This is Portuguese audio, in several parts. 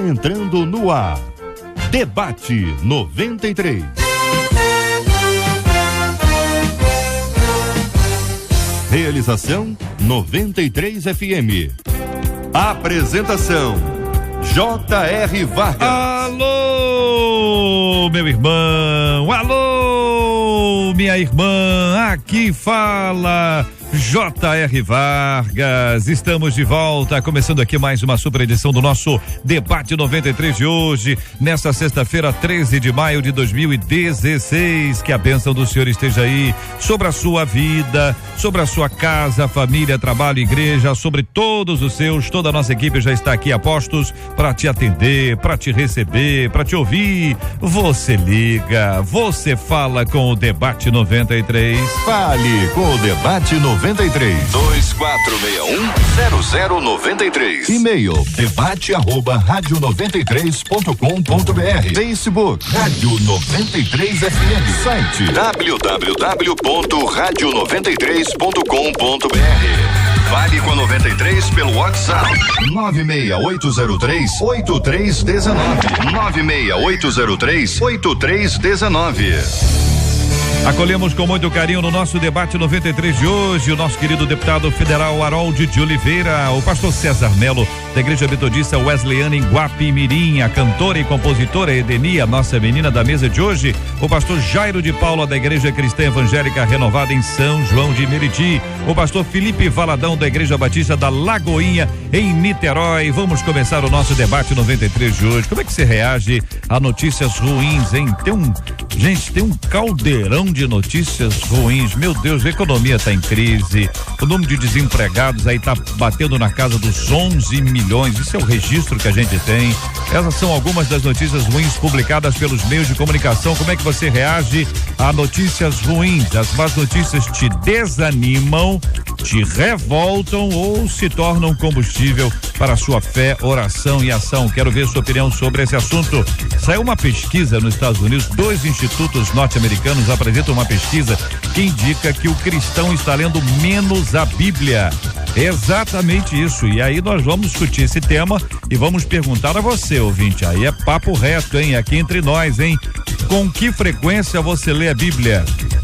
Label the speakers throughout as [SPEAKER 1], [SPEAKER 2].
[SPEAKER 1] entrando no ar. Debate 93. Realização 93 FM. Apresentação J.R. Vargas.
[SPEAKER 2] Alô, meu irmão, alô, minha irmã, aqui fala J.R. Vargas. Estamos de volta, começando aqui mais uma super edição do nosso Debate 93 de hoje, nesta sexta-feira, 13 de maio de 2016. Que a bênção do Senhor esteja aí sobre a sua vida, sobre a sua casa, família, trabalho, igreja, sobre todos os seus. Toda a nossa equipe já está aqui a postos para te atender, para te receber, para te ouvir. Você liga, você fala com o Debate 93.
[SPEAKER 1] Fale com o Debate 93.
[SPEAKER 3] 2461-0093.
[SPEAKER 1] E-mail debate@radio93.com.br. Facebook Rádio 93 FM. Site
[SPEAKER 3] www.radio93.com.br. Fale com a 93 pelo WhatsApp
[SPEAKER 1] 96803-8319.
[SPEAKER 3] 96803-8319.
[SPEAKER 2] Acolhemos com muito carinho no nosso Debate 93 de hoje o nosso querido deputado federal Harold de Oliveira, o pastor César Melo, da Igreja Metodista Wesleyana em Guapimirim, a cantora e compositora Edeni, a nossa menina da mesa de hoje, o pastor Jairo de Paula, da Igreja Cristã Evangélica Renovada em São João de Meriti, o pastor Felipe Valadão, da Igreja Batista da Lagoinha, em Niterói. Vamos começar o nosso Debate 93 de hoje. Como é que você reage a notícias ruins, hein? Tem um caldeirão de notícias ruins. Meu Deus, a economia está em crise, o número de desempregados aí está batendo na casa dos 11 milhões. Isso é o registro que a gente tem. Essas são algumas das notícias ruins publicadas pelos meios de comunicação. Como é que você reage a notícias ruins? As más notícias te desanimam, te revoltam ou se tornam combustível para a sua fé, oração e ação? Quero ver sua opinião sobre esse assunto. Saiu uma pesquisa nos Estados Unidos, 2 institutos norte-americanos apresentam uma pesquisa que indica que o cristão está lendo menos a Bíblia. Exatamente isso. E aí nós vamos discutir esse tema e vamos perguntar a você, ouvinte. Aí é papo reto, hein? Aqui entre nós, hein? Com que frequência você lê a Bíblia?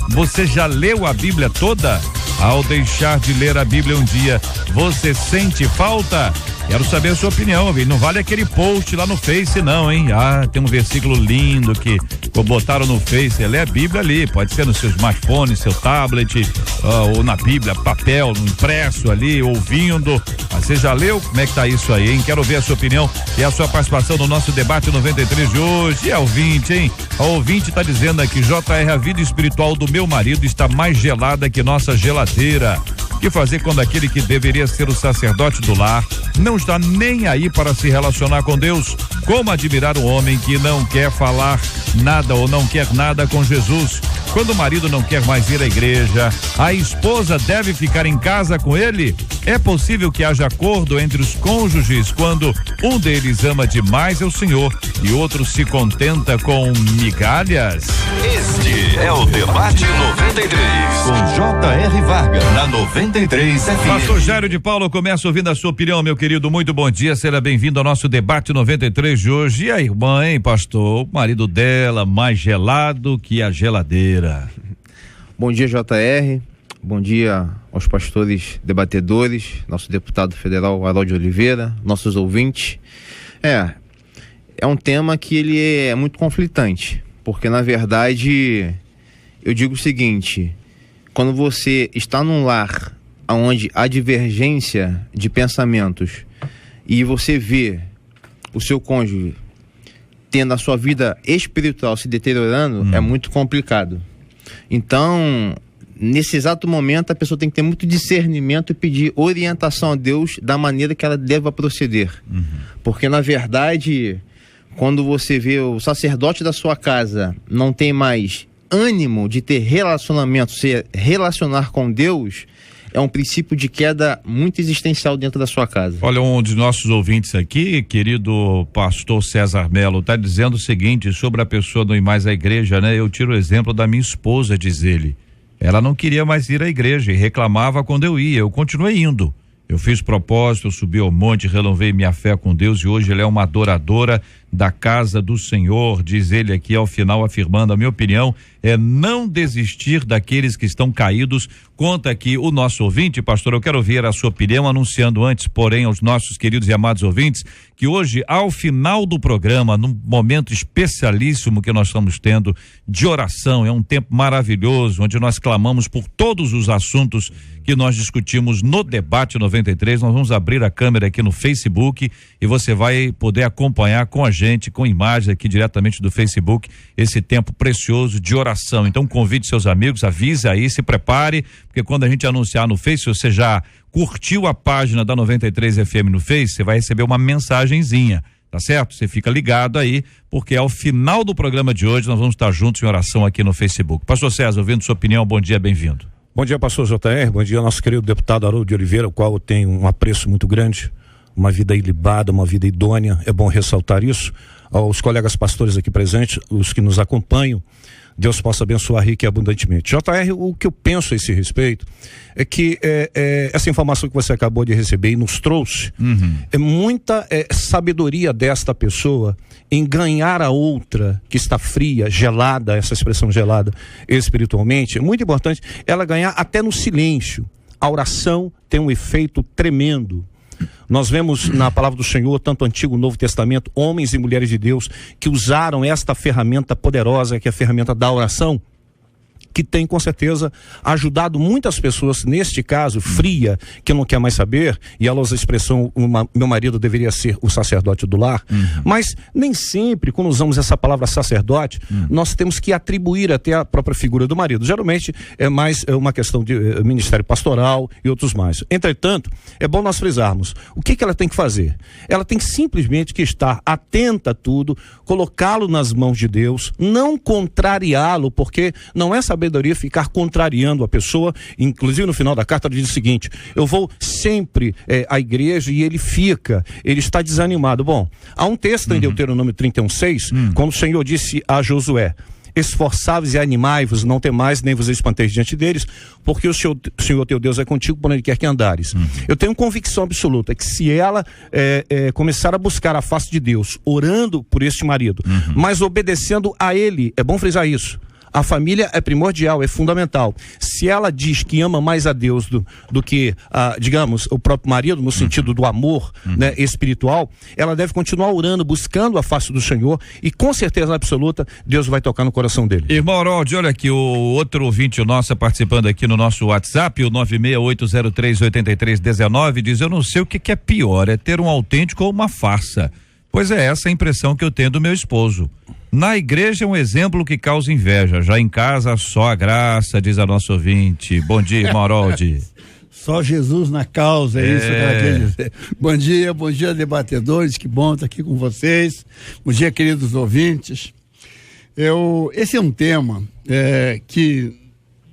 [SPEAKER 2] Você já leu a Bíblia toda? Ao deixar de ler a Bíblia um dia, você sente falta? Quero saber a sua opinião, viu? Não vale aquele post lá no Face, não, hein? Ah, tem um versículo lindo que botaram no Face. Lê a Bíblia ali, pode ser no seu smartphone, seu tablet, ou na Bíblia, papel, no impresso ali, ouvindo. Mas você já leu? Como é que tá isso aí, hein? Quero ver a sua opinião e a sua participação no nosso Debate 93 de hoje. E a ouvinte, hein? A ouvinte tá dizendo aqui, JR, a vida espiritual do meu marido está mais gelada que nossa geladeira. O que fazer quando aquele que deveria ser o sacerdote do lar não está nem aí para se relacionar com Deus? Como admirar um homem que não quer falar nada ou não quer nada com Jesus? Quando o marido não quer mais ir à igreja, a esposa deve ficar em casa com ele? É possível que haja acordo entre os cônjuges quando um deles ama demais o Senhor e outro se contenta com migalhas?
[SPEAKER 3] Este é o Debate 93.
[SPEAKER 1] Com J.R. Vargas, na 93 FM.
[SPEAKER 2] Pastor Jairo de Paula, começa ouvindo a sua opinião, meu querido. Muito bom dia, seja bem-vindo ao nosso Debate 93 de hoje. E a irmã, hein, pastor? O marido dela mais gelado que a geladeira.
[SPEAKER 4] Bom dia, JR. Bom dia aos pastores debatedores, nosso deputado federal Harold de Oliveira, nossos ouvintes. É um tema que ele é muito conflitante, porque na verdade eu digo o seguinte: quando você está num lar onde há divergência de pensamentos e você vê o seu cônjuge tendo a sua vida espiritual se deteriorando, é muito complicado. Então, nesse exato momento, a pessoa tem que ter muito discernimento e pedir orientação a Deus da maneira que ela deva proceder. Porque, na verdade, quando você vê o sacerdote da sua casa não tem mais ânimo de ter relacionamento, se relacionar com Deus, é um princípio de queda muito existencial dentro da sua casa.
[SPEAKER 2] Olha, um de nossos ouvintes aqui, querido pastor César Melo, está dizendo o seguinte sobre a pessoa não ir mais à igreja, né? Eu tiro o exemplo da minha esposa, diz ele. Ela não queria mais ir à igreja e reclamava quando eu ia. Eu continuei indo. Eu fiz propósito, eu subi ao monte, renovei minha fé com Deus e hoje ela é uma adoradora da casa do Senhor, diz ele aqui ao final, afirmando: a minha opinião é não desistir daqueles que estão caídos. Conta aqui o nosso ouvinte, pastor, eu quero ouvir a sua opinião, anunciando antes, porém, aos nossos queridos e amados ouvintes, que hoje, ao final do programa, num momento especialíssimo que nós estamos tendo de oração, é um tempo maravilhoso, onde nós clamamos por todos os assuntos que nós discutimos no Debate 93, nós vamos abrir a câmera aqui no Facebook e você vai poder acompanhar com a gente, com imagens aqui diretamente do Facebook, esse tempo precioso de oração. Então convide seus amigos, avise aí, se prepare, porque quando a gente anunciar no Face, você já curtiu a página da 93 FM no Face, você vai receber uma mensagenzinha, tá certo? Você fica ligado aí, porque ao final do programa de hoje nós vamos estar juntos em oração aqui no Facebook. Pastor César, ouvindo sua opinião, bom dia, bem-vindo.
[SPEAKER 5] Bom dia, pastor JR, bom dia nosso querido deputado Haroldo de Oliveira, o qual eu tenho um apreço muito grande, uma vida ilibada, uma vida idônea, é bom ressaltar isso. Aos colegas pastores aqui presentes, os que nos acompanham, Deus possa abençoar rica e abundantemente. JR, o que eu penso a esse respeito é que essa informação que você acabou de receber e nos trouxe, é muita sabedoria desta pessoa em ganhar a outra que está fria, gelada, essa expressão gelada espiritualmente, é muito importante ela ganhar até no silêncio. A oração tem um efeito tremendo. Nós vemos na palavra do Senhor, tanto Antigo e Novo Testamento, homens e mulheres de Deus que usaram esta ferramenta poderosa, que é a ferramenta da oração, que tem com certeza ajudado muitas pessoas, neste caso, fria, que não quer mais saber, e ela usa a expressão, meu marido deveria ser o sacerdote do lar, mas nem sempre, quando usamos essa palavra sacerdote, nós temos que atribuir até a própria figura do marido. Geralmente é mais uma questão de ministério pastoral e outros mais. Entretanto, é bom nós frisarmos, o que ela tem que fazer? Ela tem simplesmente que estar atenta a tudo, colocá-lo nas mãos de Deus, não contrariá-lo, porque não é sabedoria ficar contrariando a pessoa. Inclusive no final da carta ele diz o seguinte: eu vou sempre à igreja e ele está desanimado. Bom, há um texto em Deuteronômio 31:6, quando o Senhor disse a Josué: esforçai-vos e animai-vos, não temais, nem vos espanteis diante deles, porque o Senhor teu Deus é contigo por onde quer que andares. Eu tenho convicção absoluta que se ela começar a buscar a face de Deus, orando por este marido, mas obedecendo a ele, é bom frisar isso, a família é primordial, é fundamental. Se ela diz que ama mais a Deus do que, digamos, o próprio marido, no sentido do amor espiritual, ela deve continuar orando, buscando a face do Senhor, e com certeza absoluta, Deus vai tocar no coração dele.
[SPEAKER 2] Irmão Haroldo, olha aqui, o outro ouvinte nosso participando aqui no nosso WhatsApp, o 968038319, diz: eu não sei o que é pior, é ter um autêntico ou uma farsa. Pois é essa a impressão que eu tenho do meu esposo. Na igreja é um exemplo que causa inveja, já em casa só a graça, diz a nossa ouvinte. Bom dia, irmão Haroldo.
[SPEAKER 6] Só Jesus na causa, é isso que ela quer dizer. Bom dia, debatedores, que bom estar aqui com vocês. Bom dia, queridos ouvintes. Esse é um tema que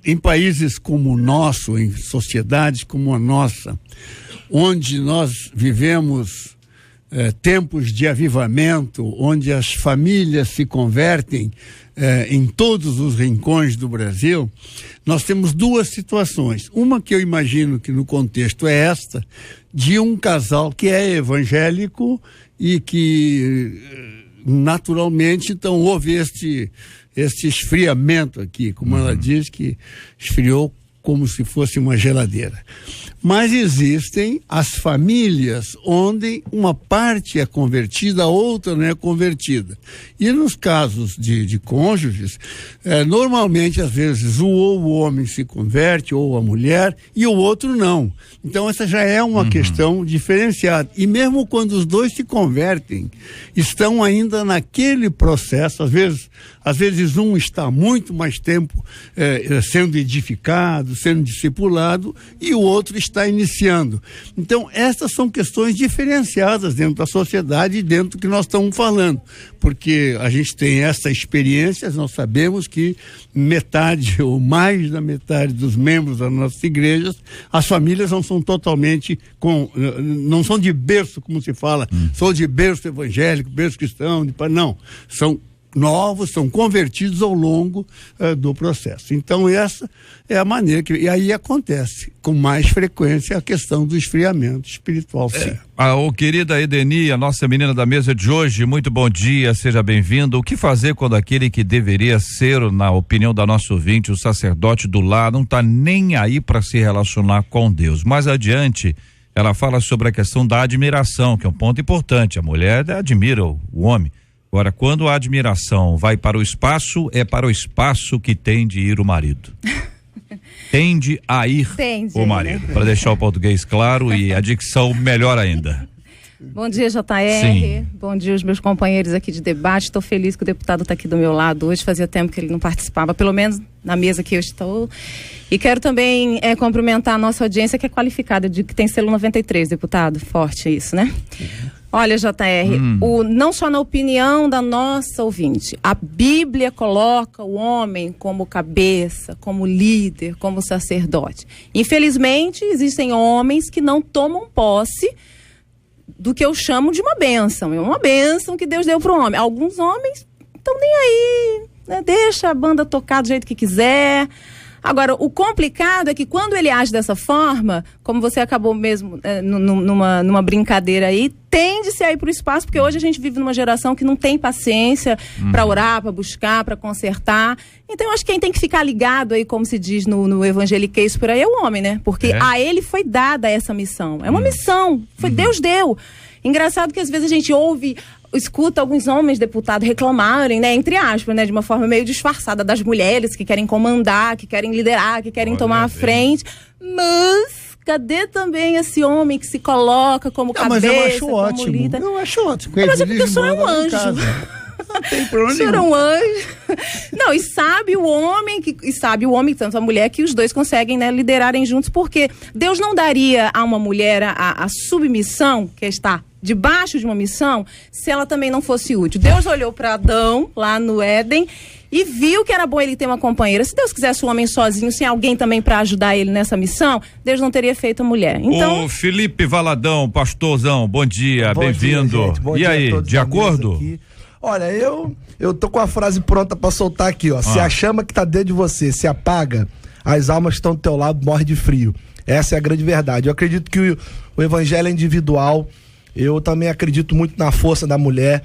[SPEAKER 6] em países como o nosso, em sociedades como a nossa, onde nós vivemos tempos de avivamento, onde as famílias se convertem em todos os rincões do Brasil, nós temos duas situações. Uma que eu imagino que no contexto é esta, de um casal que é evangélico e que naturalmente então houve este esfriamento aqui, como ela diz, que esfriou como se fosse uma geladeira. Mas existem as famílias onde uma parte é convertida, a outra não é convertida. E nos casos de cônjuges, normalmente, às vezes, ou o homem se converte, ou a mulher, e o outro não. Então, essa já é uma questão diferenciada. E mesmo quando os dois se convertem, estão ainda naquele processo, às vezes um está muito mais tempo sendo edificado, sendo discipulado, e o outro está iniciando. Então, essas são questões diferenciadas dentro da sociedade e dentro do que nós estamos falando, porque a gente tem essa experiência, nós sabemos que metade ou mais da metade dos membros das nossas igrejas, as famílias não são totalmente não são de berço, como se fala, sou de berço evangélico, berço cristão, não, são novos, são convertidos ao longo do processo. Então essa é a maneira que... E aí acontece com mais frequência a questão do esfriamento espiritual, sim.
[SPEAKER 2] Querida Edeni, a nossa menina da mesa de hoje, muito bom dia, seja bem-vindo. O que fazer quando aquele que deveria ser, na opinião da nossa ouvinte, o sacerdote do lar, não está nem aí para se relacionar com Deus? Mais adiante, ela fala sobre a questão da admiração, que é um ponto importante. A mulher admira o homem. Agora, quando a admiração vai para o espaço, é para o espaço que tem de ir o marido. Tende a ir o marido, né? Para deixar o português claro e a dicção melhor ainda.
[SPEAKER 7] Bom dia, JR.
[SPEAKER 2] Sim.
[SPEAKER 7] Bom dia, os meus companheiros aqui de debate. Estou feliz que o deputado está aqui do meu lado hoje. Fazia tempo que ele não participava, pelo menos na mesa que eu estou. E quero também cumprimentar a nossa audiência, que é qualificada, de que tem selo 93, deputado. Forte isso, né? Olha, JR, não só na opinião da nossa ouvinte, a Bíblia coloca o homem como cabeça, como líder, como sacerdote. Infelizmente, existem homens que não tomam posse do que eu chamo de uma bênção. É uma bênção que Deus deu para o homem. Alguns homens estão nem aí, né? Deixa a banda tocar do jeito que quiser. Agora, o complicado é que quando ele age dessa forma, como você acabou mesmo numa brincadeira aí, tende-se a ir para o espaço, porque hoje a gente vive numa geração que não tem paciência para orar, para buscar, para consertar. Então, eu acho que quem tem que ficar ligado aí, como se diz no evangeliquez por aí, é o homem, né? Porque a ele foi dada essa missão. É uma missão. Deus deu. Engraçado que às vezes a gente escuta alguns homens deputados reclamarem, né, entre aspas, né, de uma forma meio disfarçada, das mulheres que querem comandar, que querem liderar, que querem tomar a frente. Mas cadê também esse homem que se coloca como cabeça,
[SPEAKER 6] mas eu acho
[SPEAKER 7] como
[SPEAKER 6] ótimo.
[SPEAKER 7] líder?
[SPEAKER 6] Eu acho ótimo.
[SPEAKER 7] Mas é porque o senhor é um anjo.
[SPEAKER 6] Não tem problema
[SPEAKER 7] nenhum. O senhor é um anjo. Não, e sabe o homem, tanto a mulher, que os dois conseguem, né, liderarem juntos, porque Deus não daria a uma mulher a submissão, que está debaixo de uma missão, se ela também não fosse útil. Deus olhou para Adão, lá no Éden, e viu que era bom ele ter uma companheira. Se Deus quisesse o homem sozinho, sem alguém também para ajudar ele nessa missão, Deus não teria feito a mulher. Então,
[SPEAKER 2] o Felipe Valadão, pastorzão, bom dia, bem-vindo. E aí, de acordo?
[SPEAKER 8] Olha, eu tô com a frase pronta pra soltar aqui, ó. Se a chama que tá dentro de você se apaga, as almas que estão do teu lado morrem de frio. Essa é a grande verdade. Eu acredito que o evangelho é individual. Eu também acredito muito na força da mulher.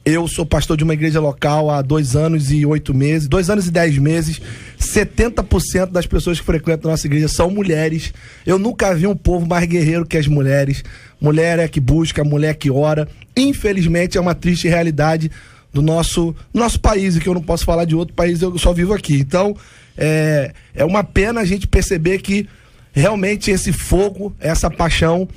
[SPEAKER 8] Eu sou pastor de uma igreja local há 2 anos e 8 meses, 2 anos e 10 meses. 70% das pessoas que frequentam a nossa igreja são mulheres. Eu nunca vi um povo mais guerreiro que as mulheres. Mulher é que busca, mulher que ora. Infelizmente é uma triste realidade do nosso país, e que eu não posso falar de outro país, eu só vivo aqui. Então, é uma pena a gente perceber que realmente esse fogo, essa paixão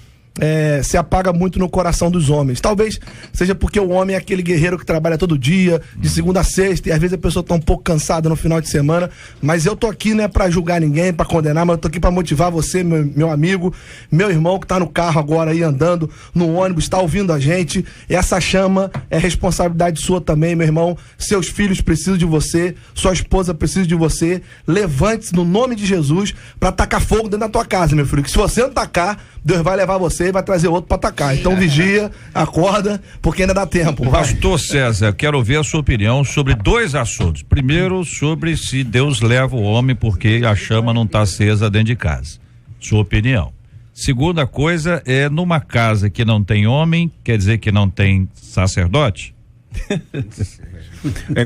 [SPEAKER 8] se apaga muito no coração dos homens. Talvez seja porque o homem é aquele guerreiro que trabalha todo dia, de segunda a sexta, e às vezes a pessoa tá um pouco cansada no final de semana, mas eu tô aqui, né, pra julgar ninguém, pra condenar, mas eu tô aqui pra motivar você, meu amigo, meu irmão que tá no carro agora aí, andando no ônibus, tá ouvindo a gente. Essa chama é responsabilidade sua também, meu irmão. Seus filhos precisam de você, sua esposa precisa de você. Levante-se no nome de Jesus pra tacar fogo dentro da tua casa, meu filho, que se você não tacar, Deus vai levar você e vai trazer outro para atacar. Então vigia, acorda, porque ainda dá tempo. Vai.
[SPEAKER 2] Pastor César, quero ouvir a sua opinião sobre 2 assuntos. Primeiro, sobre se Deus leva o homem porque a chama não está acesa dentro de casa. Sua opinião. Segunda coisa é, numa casa que não tem homem, quer dizer que não tem sacerdote?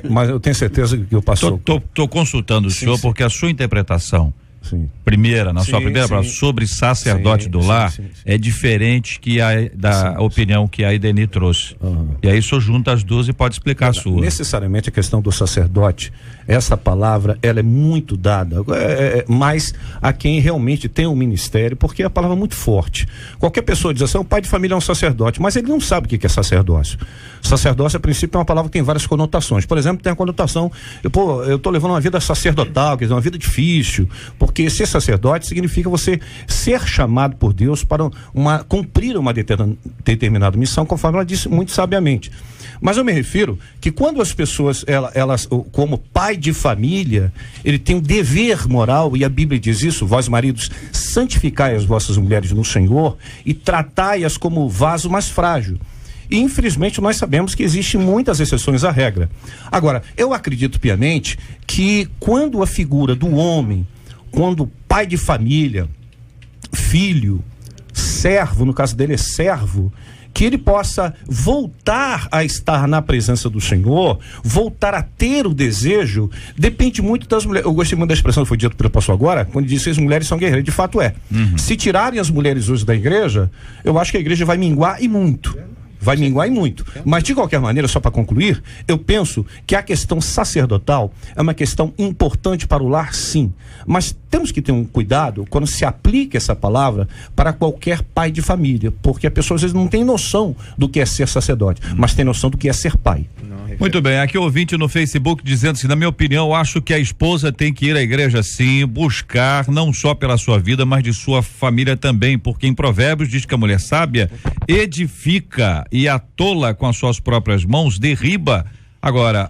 [SPEAKER 5] Mas eu tenho certeza que o pastor...
[SPEAKER 2] Tô consultando o senhor, porque a sua interpretação primeira, na sua primeira palavra, sobre sacerdote do lar, é diferente que da opinião que a Edeni trouxe. E aí o senhor junta as duas e pode explicar a sua.
[SPEAKER 5] Necessariamente a questão do sacerdote, essa palavra, ela é muito dada, mas a quem realmente tem um ministério, porque é uma palavra muito forte. Qualquer pessoa diz assim, o pai de família é um sacerdote, mas ele não sabe o que é sacerdócio. Sacerdócio, a princípio, é uma palavra que tem várias conotações. Por exemplo, tem a conotação, eu tô levando uma vida sacerdotal, quer dizer, uma vida difícil, porque ser sacerdote significa você ser chamado por Deus para cumprir uma determinada missão, conforme ela disse muito sabiamente. Mas eu me refiro que quando as pessoas, elas como pai de família, ele tem um dever moral, e a Bíblia diz isso, vós maridos, santificai as vossas mulheres no Senhor e tratai-as como vaso mais frágil. E infelizmente nós sabemos que existem muitas exceções à regra. Agora, eu acredito piamente que quando a figura do homem, quando pai de família, filho, servo, no caso dele é servo, que ele possa voltar a estar na presença do Senhor, voltar a ter o desejo, depende muito das mulheres. Eu gostei muito da expressão que foi dita pelo pastor agora, quando disse que as mulheres são guerreiras. De fato é. Se tirarem as mulheres hoje da igreja, eu acho que a igreja vai minguar e muito. Vai minguar e muito. Mas, de qualquer maneira, só para concluir, eu penso que a questão sacerdotal é uma questão importante para o lar, sim. Mas temos que ter um cuidado quando se aplica essa palavra para qualquer pai de família, porque a pessoa às vezes não tem noção do que é ser sacerdote, mas tem noção do que é ser pai.
[SPEAKER 2] Muito bem, aqui o ouvinte no Facebook dizendo assim, na minha opinião, eu acho que a esposa tem que ir à igreja sim, buscar não só pela sua vida, mas de sua família também, porque em Provérbios diz que a mulher sábia edifica e a tola com as suas próprias mãos derriba. Agora,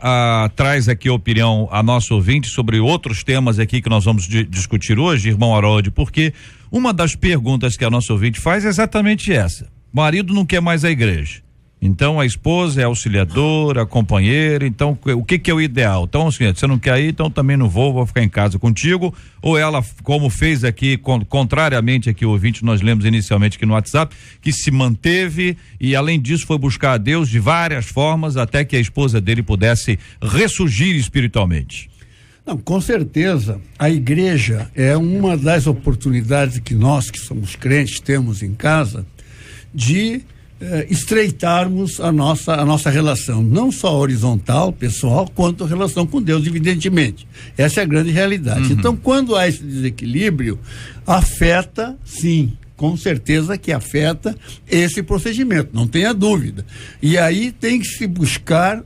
[SPEAKER 2] traz aqui a opinião a nosso ouvinte sobre outros temas aqui que nós vamos discutir hoje, irmão Harold, porque uma das perguntas que a nossa ouvinte faz é exatamente essa. O marido não quer mais a igreja. Então a esposa é auxiliadora, companheira, então o que é o ideal? Então, assim, você não quer ir, então também não vou ficar em casa contigo, ou ela, como fez aqui, contrariamente aqui o ouvinte, nós lemos inicialmente aqui no WhatsApp, que se manteve e além disso foi buscar a Deus de várias formas até que a esposa dele pudesse ressurgir espiritualmente.
[SPEAKER 6] Não, com certeza, a igreja é uma das oportunidades que nós que somos crentes temos em casa de estreitarmos a nossa relação, não só horizontal, pessoal, quanto a relação com Deus, evidentemente. Essa é a grande realidade. Então, quando há esse desequilíbrio, afeta, sim, com certeza que afeta esse procedimento, não tenha dúvida. E aí tem que se buscar,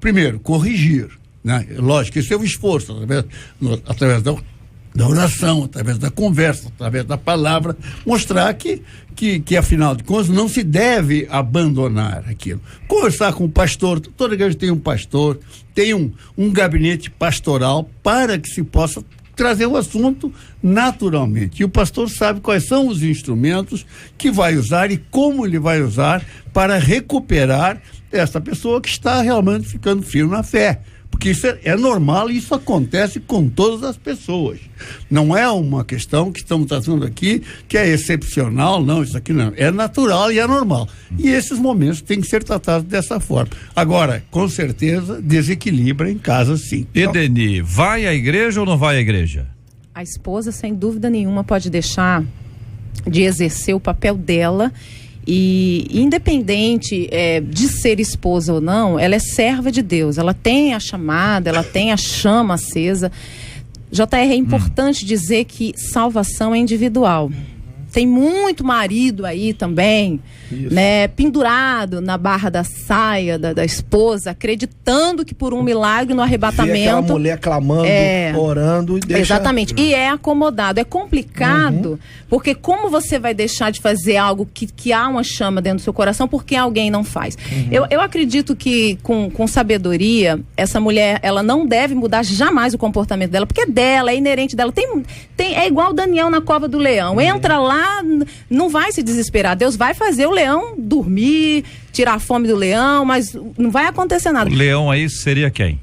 [SPEAKER 6] primeiro, corrigir, né? Lógico, esse é o esforço, através da oração, através da conversa, através da palavra, mostrar que afinal de contas não se deve abandonar aquilo. Conversar com o pastor, toda igreja tem um pastor, tem um gabinete pastoral para que se possa trazer o assunto naturalmente. E o pastor sabe quais são os instrumentos que vai usar e como ele vai usar para recuperar essa pessoa que está realmente ficando firme na fé. Porque isso é normal e isso acontece com todas as pessoas. Não é uma questão que estamos tratando aqui que é excepcional, não, isso aqui não. É natural e é normal. E esses momentos têm que ser tratados dessa forma. Agora, com certeza, desequilibra em casa, sim.
[SPEAKER 2] Edeni, vai à igreja ou não vai à igreja?
[SPEAKER 7] A esposa, sem dúvida nenhuma, pode deixar de exercer o papel dela. E independente de ser esposa ou não, ela é serva de Deus, ela tem a chamada, ela tem a chama acesa. JR, é importante dizer que salvação é individual. Tem muito marido aí também, né, pendurado na barra da saia da esposa, acreditando que por um milagre no arrebatamento...
[SPEAKER 8] Vê aquela mulher clamando, orando e deixa...
[SPEAKER 7] Exatamente, e é acomodado, é complicado, porque como você vai deixar de fazer algo que há uma chama dentro do seu coração, porque alguém não faz? Eu acredito que com sabedoria, essa mulher, ela não deve mudar jamais o comportamento dela, porque é dela, é inerente dela. É igual Daniel na cova do leão, entra lá, não vai se desesperar, Deus vai fazer o leão dormir, tirar a fome do leão, mas não vai acontecer nada.
[SPEAKER 2] O leão aí seria quem?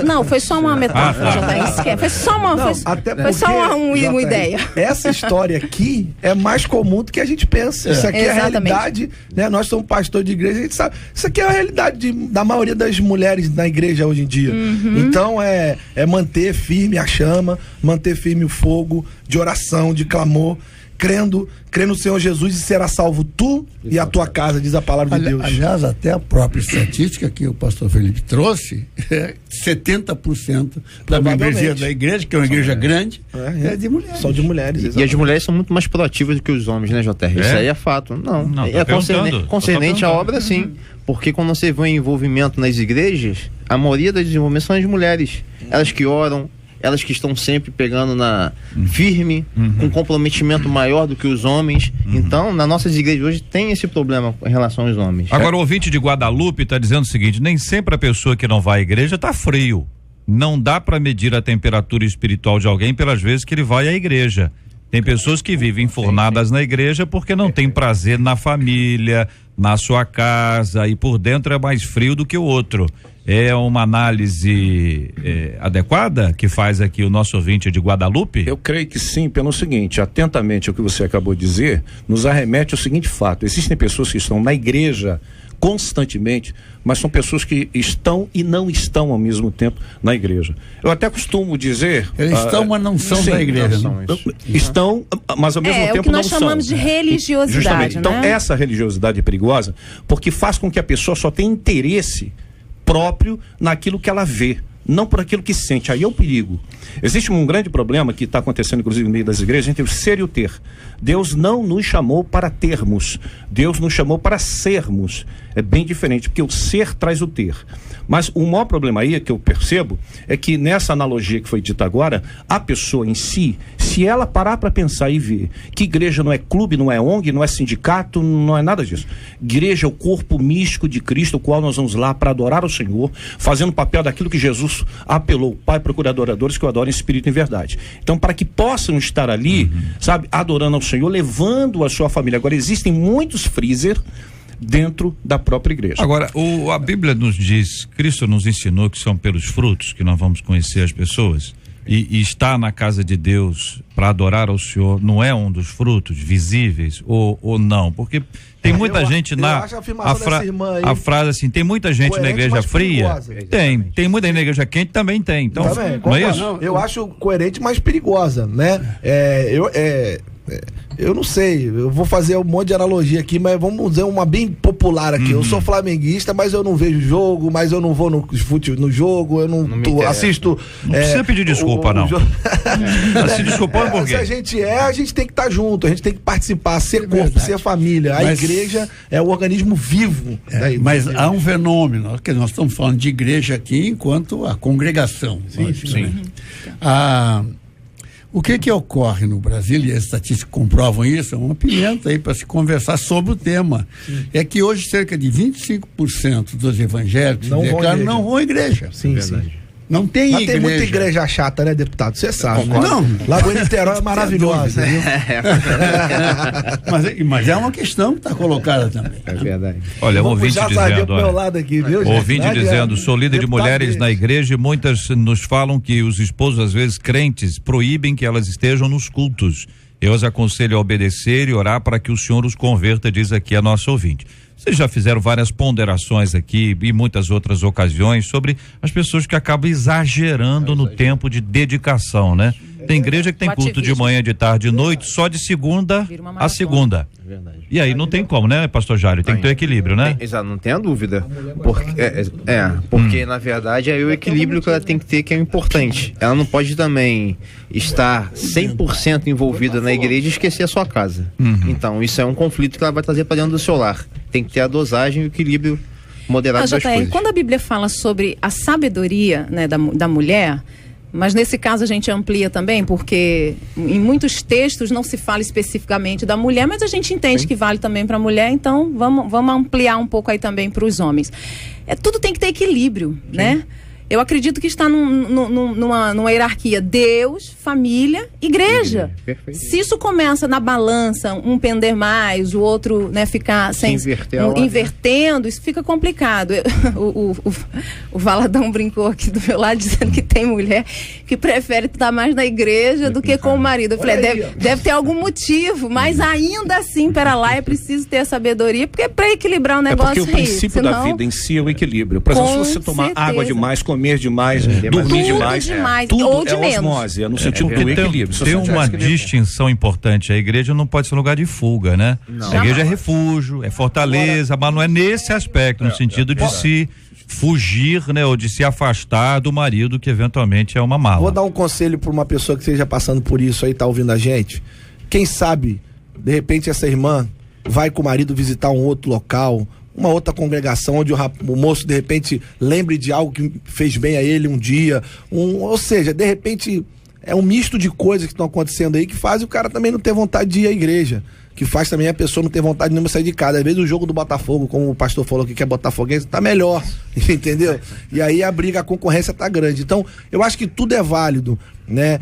[SPEAKER 7] Não, foi só uma metáfora, JR. Foi só uma ideia.
[SPEAKER 8] Essa história aqui é mais comum do que a gente pensa. Isso aqui é a realidade, né? Nós somos pastores de igreja, a gente sabe. Isso aqui é a realidade da maioria das mulheres na igreja hoje em dia. Então é manter firme a chama, manter firme o fogo de oração, de clamor, crendo no Senhor Jesus e será salvo tu e a tua casa, diz a palavra de Deus.
[SPEAKER 6] Aliás, até a própria estatística que o pastor Felipe trouxe, 70% da membresia da igreja, que é uma igreja grande, é de mulheres.
[SPEAKER 4] Só de mulheres. E as mulheres são muito mais proativas do que os homens, né, JR? Isso aí é fato. Não é concernente à obra, sim. Porque quando você vê um envolvimento nas igrejas, a maioria das desenvolvimentos são as mulheres. Elas que oram, elas que estão sempre pegando firme, com um comprometimento maior do que os homens. Então, nas nossas igrejas hoje tem esse problema em relação aos homens.
[SPEAKER 2] Agora, o ouvinte de Guadalupe está dizendo o seguinte: nem sempre a pessoa que não vai à igreja está frio. Não dá para medir a temperatura espiritual de alguém pelas vezes que ele vai à igreja. Tem pessoas que vivem enfurnadas na igreja porque não tem prazer na família, na sua casa, e por dentro é mais frio do que o outro. É uma análise adequada que faz aqui o nosso ouvinte de Guadalupe?
[SPEAKER 5] Eu creio que sim, pelo seguinte, atentamente ao que você acabou de dizer, nos arremete ao seguinte fato: existem pessoas que estão na igreja constantemente, mas são pessoas que estão e não estão ao mesmo tempo na igreja. Eu até costumo dizer...
[SPEAKER 6] Eles estão, mas não são da igreja.
[SPEAKER 5] Estão, mas ao mesmo tempo não são.
[SPEAKER 7] É o que nós chamamos de religiosidade.
[SPEAKER 5] Justamente. Então,
[SPEAKER 7] né?
[SPEAKER 5] essa religiosidade é perigosa porque faz com que a pessoa só tenha interesse próprio naquilo que ela vê, não por aquilo que sente. Aí é o perigo. Existe um grande problema que está acontecendo, inclusive, no meio das igrejas, entre o ser e o ter. Deus não nos chamou para termos, Deus nos chamou para sermos. É bem diferente, porque o ser traz o ter. Mas o maior problema aí, que eu percebo, é que nessa analogia que foi dita agora, a pessoa em si, se ela parar para pensar e ver que igreja não é clube, não é ONG, não é sindicato, não é nada disso. Igreja é o corpo místico de Cristo, o qual nós vamos lá para adorar o Senhor, fazendo o papel daquilo que Jesus apelou: o Pai procura adoradores que o adorem em espírito e em verdade. Então, para que possam estar ali, sabe, adorando ao Senhor, levando a sua família. Agora, existem muitos freezer dentro da própria igreja.
[SPEAKER 2] Agora, a Bíblia nos diz, Cristo nos ensinou que são pelos frutos que nós vamos conhecer as pessoas, e estar na casa de Deus para adorar ao Senhor não é um dos frutos visíveis ou não? Porque tem muita gente a frase assim, tem muita gente na igreja fria, tem muita na igreja quente também tem, então
[SPEAKER 8] também,
[SPEAKER 2] não é isso?
[SPEAKER 8] Eu acho coerente, mas perigosa, né? Eu não sei, eu vou fazer um monte de analogia aqui, mas vamos dizer uma bem popular aqui. Eu sou flamenguista, mas eu não vejo jogo, mas eu não vou no jogo, eu não assisto.
[SPEAKER 2] Não precisa pedir desculpa, não. Se desculpando por quê?
[SPEAKER 8] Se a gente tem que estar junto, a gente tem que participar, ser corpo, ser família. A igreja é o organismo vivo.
[SPEAKER 6] Mas há um fenômeno, que nós estamos falando de igreja aqui enquanto a congregação. Sim. O que ocorre no Brasil, e as estatísticas comprovam isso, é uma pimenta aí para se conversar sobre o tema. Sim. É que hoje cerca de 25% dos evangélicos não vão à igreja.
[SPEAKER 8] Sim.
[SPEAKER 6] Não tem
[SPEAKER 8] Mas
[SPEAKER 6] igreja.
[SPEAKER 8] Tem muita igreja chata, né, deputado? Você sabe. Né?
[SPEAKER 6] Não.
[SPEAKER 8] Lagoa Niterói é maravilhosa.
[SPEAKER 6] Mas é uma questão que está colocada também.
[SPEAKER 4] É verdade.
[SPEAKER 2] Olha, o ouvinte dizendo,
[SPEAKER 8] pro meu lado aqui, viu,
[SPEAKER 2] ouvinte dizendo, sou líder de mulheres na igreja e muitas nos falam que os esposos, às vezes crentes, proíbem que elas estejam nos cultos. Eu as aconselho a obedecer e orar para que o Senhor os converta, diz aqui a nossa ouvinte. Vocês já fizeram várias ponderações aqui e muitas outras ocasiões sobre as pessoas que acabam exagerando no tempo de dedicação, né? Tem igreja que tem culto de manhã, de tarde, de noite, só de segunda a segunda. É verdade. E aí não tem como, né, pastor Jário? Tem que ter equilíbrio, né?
[SPEAKER 4] Exato, não tenha dúvida. Porque na verdade é o equilíbrio que ela tem que ter, que é importante. Ela não pode também estar 100% envolvida na igreja e esquecer a sua casa. Então isso é um conflito que ela vai trazer para dentro do seu lar. Tem que ter a dosagem e o equilíbrio moderado das coisas.
[SPEAKER 7] Quando a Bíblia fala sobre a sabedoria, né, da mulher, mas nesse caso a gente amplia também, porque em muitos textos não se fala especificamente da mulher, mas a gente entende que vale também para a mulher, então vamos ampliar um pouco aí também para os homens. Tudo tem que ter equilíbrio, né? Eu acredito que está numa hierarquia: Deus, família, igreja. Se isso começa na balança, um pender mais, o outro, né, ficar invertendo, isso fica complicado. O Valadão brincou aqui do meu lado dizendo que tem mulher que prefere estar mais na igreja do que com o marido. Eu falei, deve ter algum motivo, mas ainda assim, pera lá, é preciso ter a sabedoria, porque é para equilibrar o negócio.
[SPEAKER 5] Porque o princípio da vida em si é o equilíbrio. Por exemplo, se você tomar água demais, comer demais, dormir demais, tudo
[SPEAKER 7] ou de
[SPEAKER 5] é
[SPEAKER 7] menos.
[SPEAKER 5] Osmose, no sentido do equilíbrio.
[SPEAKER 2] Tem uma distinção importante: a igreja não pode ser lugar de fuga, né? Não. A igreja é refúgio, é fortaleza, mas não é nesse aspecto, no sentido de se fugir, né, ou de se afastar do marido que eventualmente é uma mala.
[SPEAKER 8] Vou dar um conselho para uma pessoa que esteja passando por isso aí, tá ouvindo a gente. Quem sabe, de repente, essa irmã vai com o marido visitar um outro local, uma outra congregação, onde o moço de repente lembre de algo que fez bem a ele um dia, ou seja, de repente é um misto de coisas que estão acontecendo aí que faz o cara também não ter vontade de ir à igreja, que faz também a pessoa não ter vontade de não sair de casa. Às vezes o jogo do Botafogo, como o pastor falou que é botafoguense, tá melhor, entendeu? E aí a concorrência tá grande. Então eu acho que tudo é válido, né?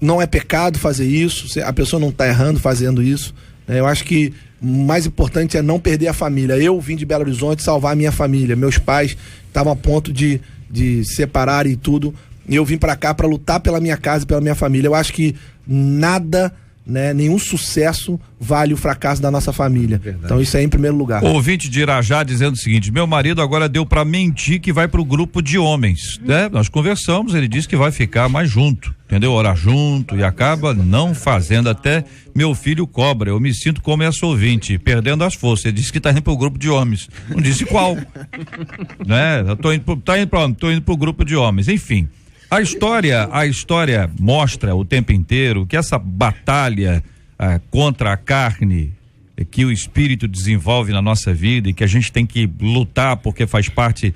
[SPEAKER 8] Não é pecado fazer isso, a pessoa não está errando fazendo isso, né? Eu acho que o mais importante é não perder a família. Eu vim de Belo Horizonte salvar a minha família. Meus pais estavam a ponto de separar e tudo. E eu vim para cá para lutar pela minha casa e pela minha família. Eu acho que nada, né, nenhum sucesso vale o fracasso da nossa família. Então isso é em primeiro lugar.
[SPEAKER 2] O ouvinte de Irajá dizendo o seguinte: meu marido agora deu para mentir que vai pro grupo de homens, né? Nós conversamos, ele disse que vai ficar mais junto, entendeu? Orar junto, e acaba não fazendo. Até meu filho cobra, eu me sinto como essa ouvinte, perdendo as forças. Ele disse que tá indo pro grupo de homens, não disse qual. Né? Eu tô indo pro grupo de homens, enfim. A história mostra o tempo inteiro que essa batalha contra a carne que o Espírito desenvolve na nossa vida e que a gente tem que lutar porque faz parte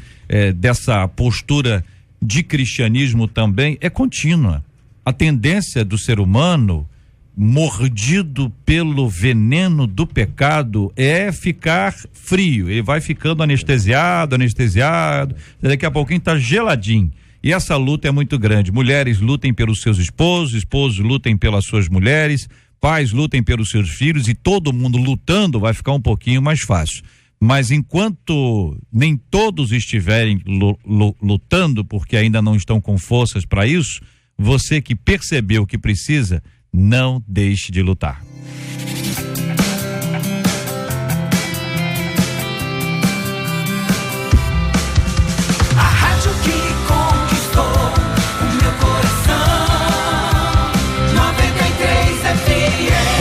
[SPEAKER 2] dessa postura de cristianismo também é contínua. A tendência do ser humano, mordido pelo veneno do pecado, é ficar frio. Ele vai ficando anestesiado, daqui a pouquinho tá geladinho. E essa luta é muito grande. Mulheres lutem pelos seus esposos, esposos lutem pelas suas mulheres, pais lutem pelos seus filhos, e todo mundo lutando vai ficar um pouquinho mais fácil. Mas enquanto nem todos estiverem lutando, porque ainda não estão com forças para isso, você que percebeu que precisa, não deixe de lutar.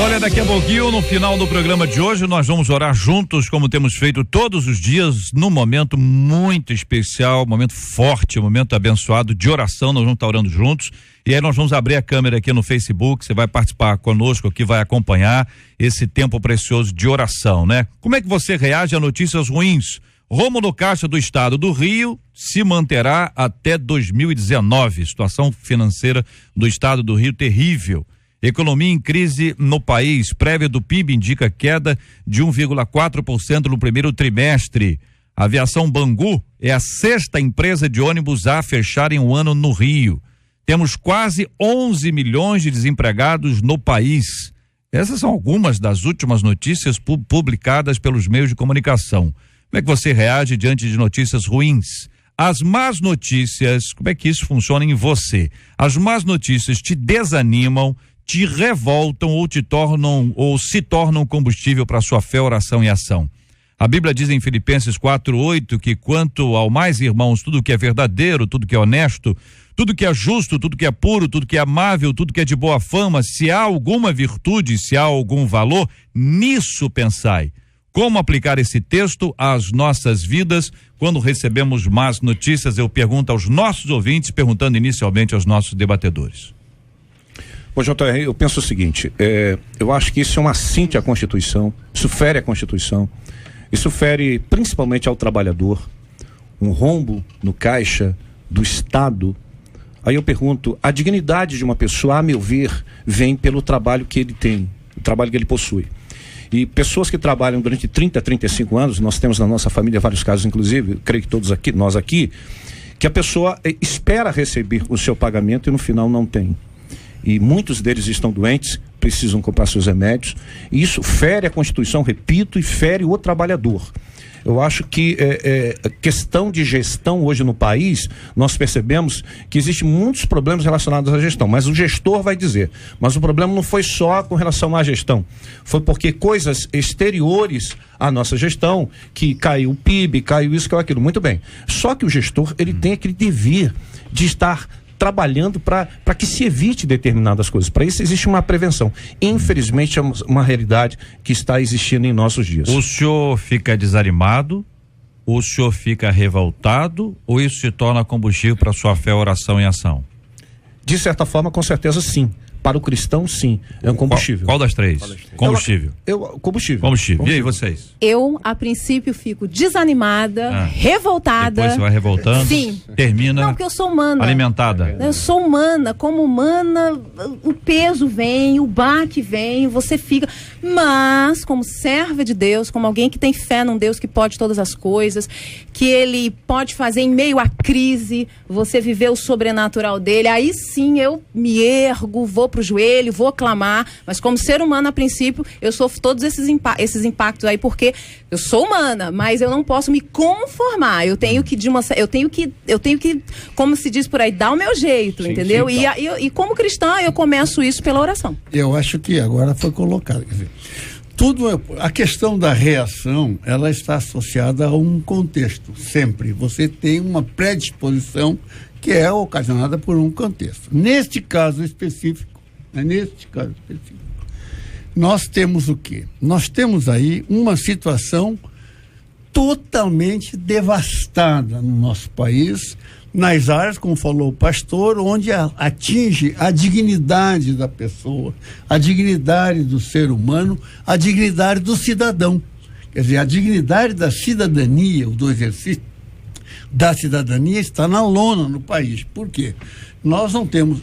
[SPEAKER 2] Olha, daqui a pouquinho, no final do programa de hoje, nós vamos orar juntos, como temos feito todos os dias, num momento muito especial, momento forte, momento abençoado de oração. Nós vamos estar orando juntos, e aí nós vamos abrir a câmera aqui no Facebook. Você vai participar conosco aqui, vai acompanhar esse tempo precioso de oração, né? Como é que você reage a notícias ruins? Rômulo Caixa do Estado do Rio se manterá até 2019. Situação financeira do Estado do Rio terrível. Economia em crise no país. Prévia do PIB indica queda de 1,4% no primeiro trimestre. A Aviação Bangu é a 6ª empresa de ônibus a fechar em um ano no Rio. Temos quase 11 milhões de desempregados no país. Essas são algumas das últimas notícias publicadas pelos meios de comunicação. Como é que você reage diante de notícias ruins? As más notícias, como é que isso funciona em você? As más notícias te desanimam, te revoltam ou se tornam combustível para sua fé, oração e ação. A Bíblia diz em Filipenses 4:8 que quanto ao mais, irmãos, tudo que é verdadeiro, tudo que é honesto, tudo que é justo, tudo que é puro, tudo que é amável, tudo que é de boa fama, se há alguma virtude, se há algum valor, nisso pensai. Como aplicar esse texto às nossas vidas quando recebemos más notícias? Eu pergunto aos nossos ouvintes, perguntando inicialmente aos nossos debatedores.
[SPEAKER 5] Ô, JR, eu penso o seguinte, eu acho que isso é um assinte à Constituição, isso fere a Constituição, isso fere principalmente ao trabalhador, um rombo no caixa do Estado. Aí eu pergunto, a dignidade de uma pessoa, a meu ver, vem pelo trabalho que ele tem, o trabalho que ele possui. E pessoas que trabalham durante 30, 35 anos, nós temos na nossa família vários casos, inclusive, creio que todos aqui, nós aqui, que a pessoa espera receber o seu pagamento e no final não tem. E muitos deles estão doentes, precisam comprar seus remédios, e isso fere a Constituição, repito, e fere o trabalhador. Eu acho que questão de gestão hoje no país, nós percebemos que existem muitos problemas relacionados à gestão, mas o gestor vai dizer, mas o problema não foi só com relação à gestão, foi porque coisas exteriores à nossa gestão, que caiu o PIB, caiu isso, caiu aquilo, muito bem. Só que o gestor, ele tem aquele dever de estar trabalhando para que se evite determinadas coisas. Para isso existe uma prevenção. Infelizmente é uma realidade que está existindo em nossos dias.
[SPEAKER 2] O senhor fica desanimado? O senhor fica revoltado? Ou isso se torna combustível para sua fé, oração e ação?
[SPEAKER 5] De certa forma, com certeza sim. Para o cristão, sim, é um combustível.
[SPEAKER 2] Qual das três? Combustível.
[SPEAKER 5] Combustível.
[SPEAKER 2] E aí, vocês?
[SPEAKER 7] Eu, a princípio, fico desanimada, revoltada.
[SPEAKER 2] Depois você vai revoltando?
[SPEAKER 7] Sim.
[SPEAKER 2] Termina?
[SPEAKER 7] Não, porque eu sou humana.
[SPEAKER 2] Alimentada?
[SPEAKER 7] Eu sou humana. Como humana, o peso vem, o baque vem, você fica... Mas, como serva de Deus, como alguém que tem fé num Deus que pode todas as coisas, que ele pode fazer em meio à crise, você viver o sobrenatural dele, aí sim eu me ergo, vou pro joelho, vou clamar, mas como ser humano, a princípio, eu sofro todos esses impactos aí, porque eu sou humana, mas eu não posso me conformar, eu tenho que, como se diz por aí, dar o meu jeito, sim, entendeu? Sim, tá. E como cristã, eu começo isso pela oração.
[SPEAKER 6] Eu acho que agora foi colocado, quer dizer, a questão da reação, ela está associada a um contexto, sempre. Você tem uma predisposição que é ocasionada por um contexto. Neste caso específico, nós temos o quê? Nós temos aí uma situação totalmente devastada no nosso país, nas áreas, como falou o pastor, onde atinge a dignidade da pessoa, a dignidade do ser humano, a dignidade do cidadão. Quer dizer, a dignidade da cidadania, do exercício da cidadania está na lona no país. Por quê? Nós não temos...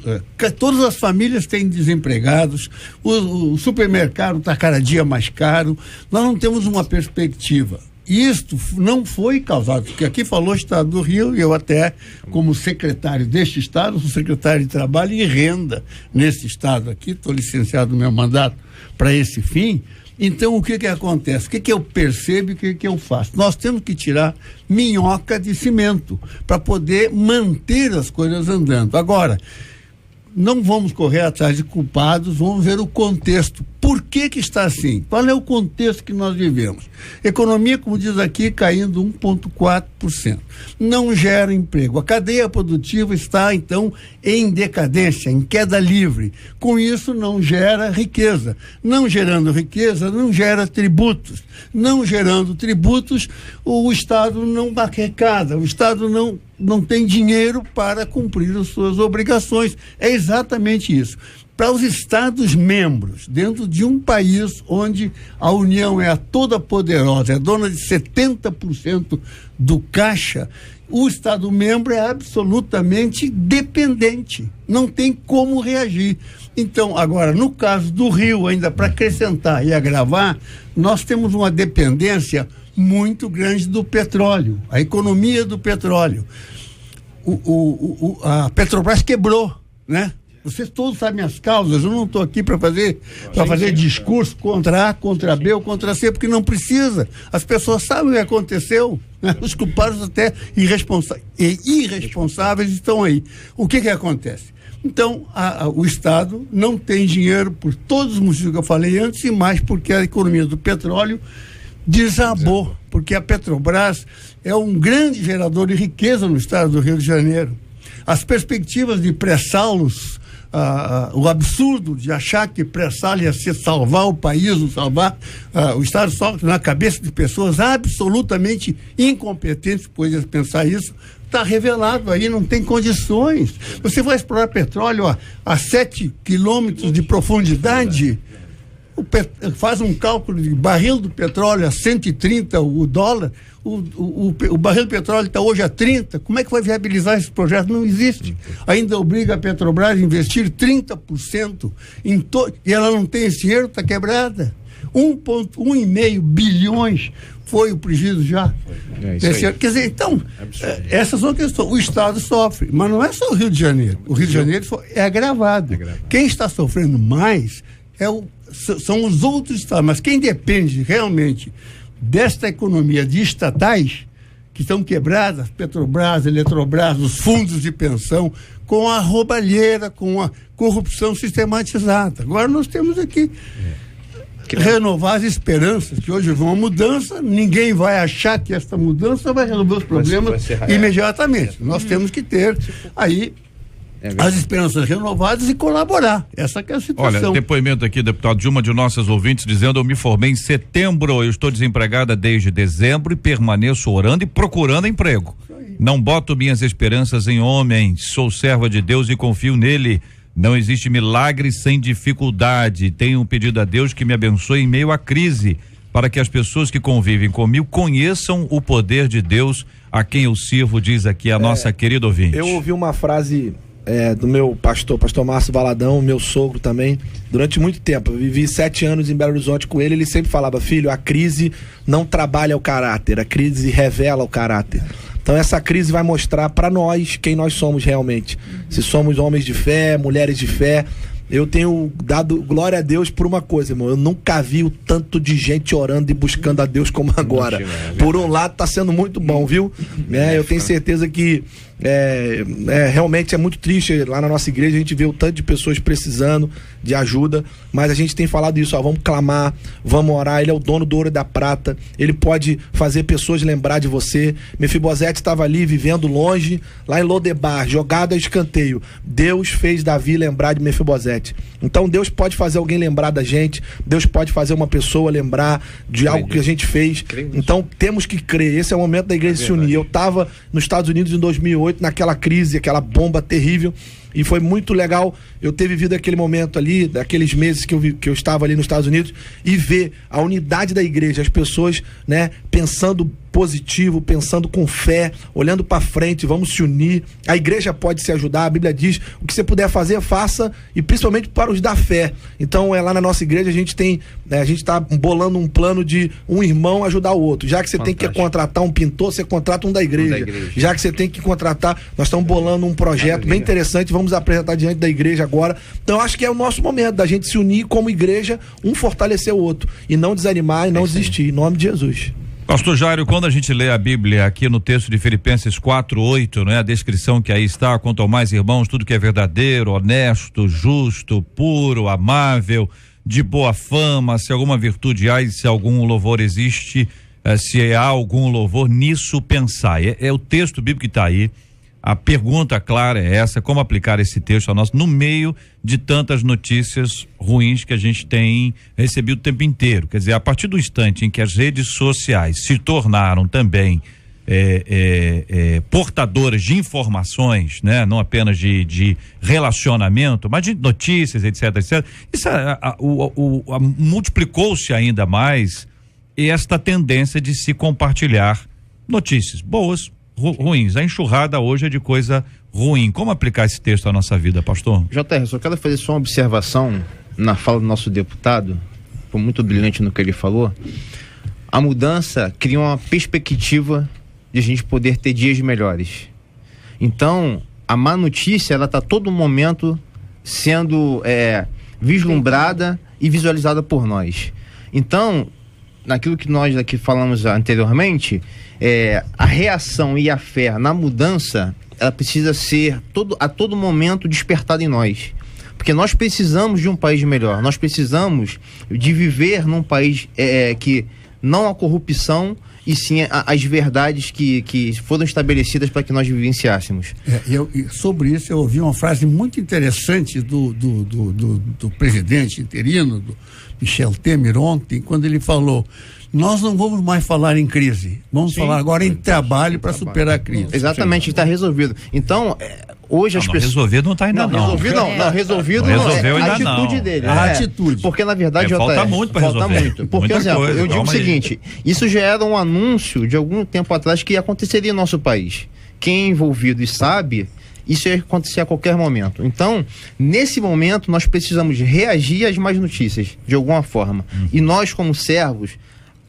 [SPEAKER 6] todas as famílias têm desempregados, o supermercado está cada dia mais caro, nós não temos uma perspectiva. Isto não foi causado, porque aqui falou o Estado do Rio, e eu até, como secretário deste Estado, sou secretário de Trabalho e Renda nesse Estado aqui, estou licenciado no meu mandato para esse fim. Então, o que acontece? O que eu percebo e o que eu faço? Nós temos que tirar minhoca de cimento para poder manter as coisas andando. Agora, não vamos correr atrás de culpados, vamos ver o contexto. Por que está assim? Qual é o contexto que nós vivemos? Economia, como diz aqui, caindo 1,4%. Não gera emprego. A cadeia produtiva está, então, em decadência, em queda livre. Com isso, não gera riqueza. Não gerando riqueza, não gera tributos. Não gerando tributos, o Estado não arrecada, o Estado não tem dinheiro para cumprir as suas obrigações. É exatamente isso. Para os Estados-membros, dentro de um país onde a União é a toda poderosa, é dona de 70% do caixa, o Estado-membro é absolutamente dependente, não tem como reagir. Então, agora, no caso do Rio, ainda para acrescentar e agravar, nós temos uma dependência muito grande do petróleo, a economia do petróleo. A Petrobras quebrou, né? Vocês todos sabem as causas, eu não estou aqui para fazer discurso contra A, contra B ou contra C, porque não precisa. As pessoas sabem o que aconteceu, né? Os culpados até irresponsáveis estão aí. O que acontece? Então, o Estado não tem dinheiro por todos os motivos que eu falei antes e mais porque a economia do petróleo desabou, porque a Petrobras é um grande gerador de riqueza no estado do Rio de Janeiro. As perspectivas de pré-salos, o absurdo de achar que pré-sal ia ser salvar o país, salvar o Estado, só na cabeça de pessoas absolutamente incompetentes, pois de pensar isso, está revelado aí, não tem condições. Você vai explorar petróleo a 7 quilômetros de profundidade, faz um cálculo de barril do petróleo a 130 o dólar, o barril de petróleo está hoje a 30, como é que vai viabilizar esse projeto? Não existe. Ainda obriga a Petrobras a investir 30% e ela não tem esse dinheiro, está quebrada. 1,5 bilhões foi o prejuízo já. Quer dizer, então, essas são questões. O Estado sofre, mas não é só o Rio de Janeiro. O Rio de Janeiro é agravado. Quem está sofrendo mais são os outros estados, mas quem depende realmente desta economia de estatais que estão quebradas, Petrobras, Eletrobras, os fundos de pensão, com a roubalheira, com a corrupção sistematizada. Agora nós temos aqui renovar as esperanças, que hoje vão a mudança, ninguém vai achar que esta mudança vai resolver os problemas imediatamente. Nós temos que ter aí as esperanças renovadas e colaborar. Essa que é a situação.
[SPEAKER 2] Olha, depoimento aqui, deputado, de uma de nossas ouvintes dizendo: eu me formei em setembro, eu estou desempregada desde dezembro e permaneço orando e procurando emprego. Não boto minhas esperanças em homens, sou serva de Deus e confio nele. Não existe milagre sem dificuldade. Tenho um pedido a Deus que me abençoe em meio à crise, para que as pessoas que convivem comigo conheçam o poder de Deus a quem eu sirvo, diz aqui a nossa querida ouvinte.
[SPEAKER 8] Eu ouvi uma frase do meu pastor Márcio Valadão, meu sogro também, durante muito tempo. Eu vivi 7 anos em Belo Horizonte com ele. Ele sempre falava: filho, a crise não trabalha o caráter, a crise revela o caráter. Então essa crise vai mostrar para nós quem nós somos realmente. Se somos homens de fé, mulheres de fé. Eu tenho dado glória a Deus por uma coisa, irmão. Eu nunca vi o tanto de gente orando e buscando a Deus como agora. Por um lado tá sendo muito bom, viu? Eu tenho certeza que realmente é muito triste. Lá na nossa igreja a gente vê o tanto de pessoas precisando de ajuda, mas a gente tem falado isso, vamos clamar, vamos orar. Ele é o dono do ouro e da prata, ele pode fazer pessoas lembrar de você. Mefibosete estava ali vivendo longe, lá em Lodebar, jogado a escanteio. Deus fez Davi lembrar de Mefibosete. Então Deus pode fazer alguém lembrar da gente, Deus pode fazer uma pessoa lembrar de algo que a gente fez. Então temos que crer. Esse é o momento da igreja se unir. Eu estava nos Estados Unidos em 2008, naquela crise, aquela bomba terrível, e foi muito legal eu ter vivido aquele momento ali, daqueles meses que eu estava ali nos Estados Unidos, e ver a unidade da igreja, as pessoas, pensando positivo, pensando com fé, olhando para frente. Vamos se unir. A igreja pode se ajudar. A Bíblia diz: o que você puder fazer, faça, e principalmente para os da fé. Então, lá na nossa igreja a gente está bolando um plano de um irmão ajudar o outro. Já que você tem que contratar um pintor, você contrata um da igreja. Já que você tem que contratar, nós estamos bolando um projeto bem interessante, vamos apresentar diante da igreja agora. Então, eu acho que é o nosso momento da gente se unir como igreja, um fortalecer o outro, e não desanimar e não desistir, em nome de Jesus.
[SPEAKER 2] Pastor Jairo, quando a gente lê a Bíblia aqui no texto de Filipenses 4:8, a descrição que aí está: quanto ao mais, irmãos, tudo que é verdadeiro, honesto, justo, puro, amável, de boa fama, se alguma virtude há e se algum louvor existe, se há algum louvor, nisso pensai. É o texto bíblico que está aí. A pergunta clara é essa: como aplicar esse texto a nós no meio de tantas notícias ruins que a gente tem recebido o tempo inteiro? Quer dizer, a partir do instante em que as redes sociais se tornaram também portadoras de informações, não apenas de relacionamento, mas de notícias, etc, etc, isso multiplicou-se ainda mais esta tendência de se compartilhar notícias boas, ruins. A enxurrada hoje é de coisa ruim. Como aplicar esse texto à nossa vida, pastor?
[SPEAKER 4] JR, só quero fazer uma observação na fala do nosso deputado. Foi muito brilhante no que ele falou. A mudança cria uma perspectiva de a gente poder ter dias melhores. Então, a má notícia, ela está todo momento sendo vislumbrada e visualizada por nós. Então, naquilo que nós aqui falamos anteriormente, a reação e a fé na mudança, ela precisa ser a todo momento despertada em nós, porque nós precisamos de um país melhor, nós precisamos de viver num país que não há corrupção, e sim as verdades que foram estabelecidas para que nós vivenciássemos.
[SPEAKER 6] Sobre isso eu ouvi uma frase muito interessante do presidente interino, do Michel Temer, ontem, quando ele falou: nós não vamos mais falar em crise, vamos falar agora em trabalho para superar a crise.
[SPEAKER 4] Exatamente, está resolvido. Então, hoje as pessoas...
[SPEAKER 2] Resolvido não está ainda não.
[SPEAKER 4] Resolvido é a atitude dele.
[SPEAKER 6] A atitude.
[SPEAKER 4] Porque na verdade
[SPEAKER 2] falta muito para resolver.
[SPEAKER 4] Muito. Porque, exemplo, eu digo o seguinte: isso já era um anúncio de algum tempo atrás que aconteceria no nosso país. Quem é envolvido e sabe, isso ia acontecer a qualquer momento. Então, nesse momento, nós precisamos reagir às más notícias, de alguma forma. E nós, como servos,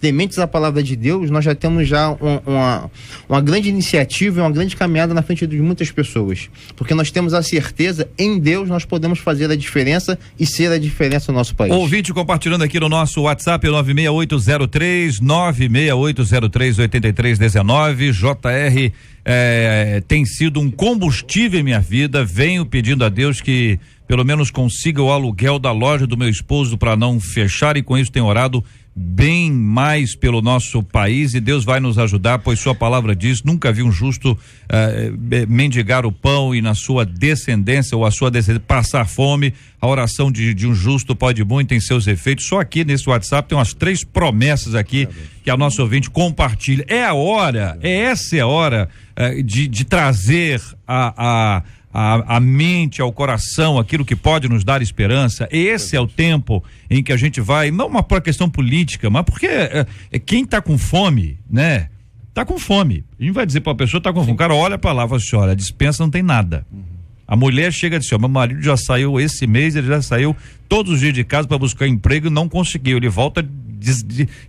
[SPEAKER 4] tementes à palavra de Deus, nós já temos uma grande iniciativa e uma grande caminhada na frente de muitas pessoas, porque nós temos a certeza, em Deus nós podemos fazer a diferença e ser a diferença no nosso país.
[SPEAKER 2] Ouvinte compartilhando aqui no nosso WhatsApp, 96803-8319. JR, tem sido um combustível em minha vida. Venho pedindo a Deus que pelo menos consiga o aluguel da loja do meu esposo para não fechar, e com isso tenho orado bem mais pelo nosso país, e Deus vai nos ajudar, pois sua palavra diz: nunca vi um justo mendigar o pão e na sua descendência ou a sua descendência passar fome. A oração de um justo pode muito, tem seus efeitos. Só aqui nesse WhatsApp tem umas 3 promessas aqui que a nosso ouvinte compartilha. Essa é a hora de trazer a mente, ao coração, aquilo que pode nos dar esperança. Esse é o tempo em que a gente vai, não por uma questão política, mas porque quem está com fome, tá com fome. A gente vai dizer para a pessoa: tá com fome. O cara olha para lá e fala assim: olha, a dispensa não tem nada. A mulher chega e diz: meu marido já saiu esse mês, ele já saiu todos os dias de casa para buscar emprego e não conseguiu, ele volta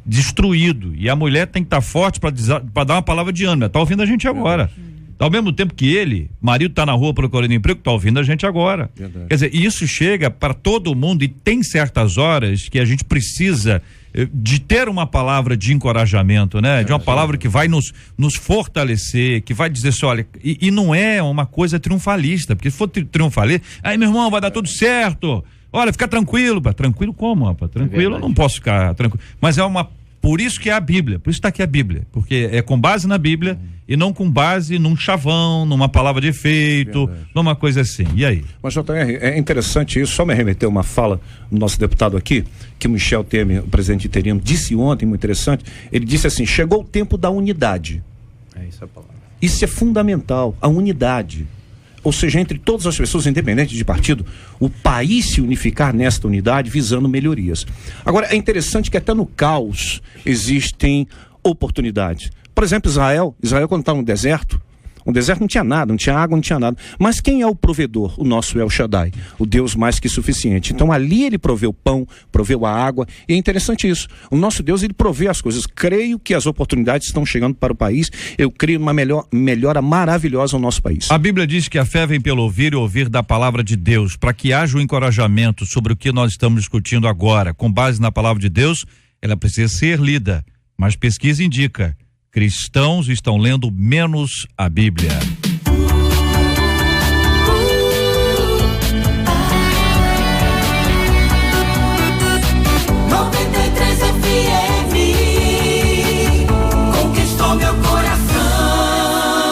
[SPEAKER 2] destruído, e a mulher tem que estar forte para dar uma palavra de ânimo. Tá ouvindo a gente agora. Ao mesmo tempo que marido tá na rua procurando emprego, tá ouvindo a gente agora. Verdade. Quer dizer, isso chega para todo mundo, e tem certas horas que a gente precisa de ter uma palavra de encorajamento, né? De uma palavra que vai nos fortalecer, que vai dizer assim, olha, e não é uma coisa triunfalista, porque se for triunfalista, aí meu irmão, vai dar tudo certo, olha, fica tranquilo. Tranquilo como, rapaz? Tranquilo, eu não posso ficar tranquilo, mas por isso que é a Bíblia, por isso está aqui a Bíblia, porque é com base na Bíblia e não com base num chavão, numa palavra de efeito, numa coisa assim. E aí?
[SPEAKER 5] Mas, JR, é interessante isso, só me remeter uma fala do nosso deputado aqui, que o Michel Temer, o presidente interino, disse ontem, muito interessante, ele disse assim: chegou o tempo da unidade.
[SPEAKER 4] É isso a palavra.
[SPEAKER 5] Isso é fundamental, a unidade. Ou seja, entre todas as pessoas, independente de partido, o país se unificar nesta unidade visando melhorias. Agora, é interessante que até no caos existem oportunidades. Por exemplo, Israel quando estava no deserto não tinha nada, não tinha água, não tinha nada. Mas quem é o provedor? O nosso El Shaddai, o Deus mais que suficiente. Então ali ele proveu pão, proveu a água, e é interessante isso. O nosso Deus, ele provê as coisas. Creio que as oportunidades estão chegando para o país. Eu creio numa melhora maravilhosa no nosso país.
[SPEAKER 2] A Bíblia diz que a fé vem pelo ouvir e ouvir da palavra de Deus. Para que haja um encorajamento sobre o que nós estamos discutindo agora, com base na palavra de Deus, ela precisa ser lida. Mas pesquisa indica: cristãos estão lendo menos a Bíblia.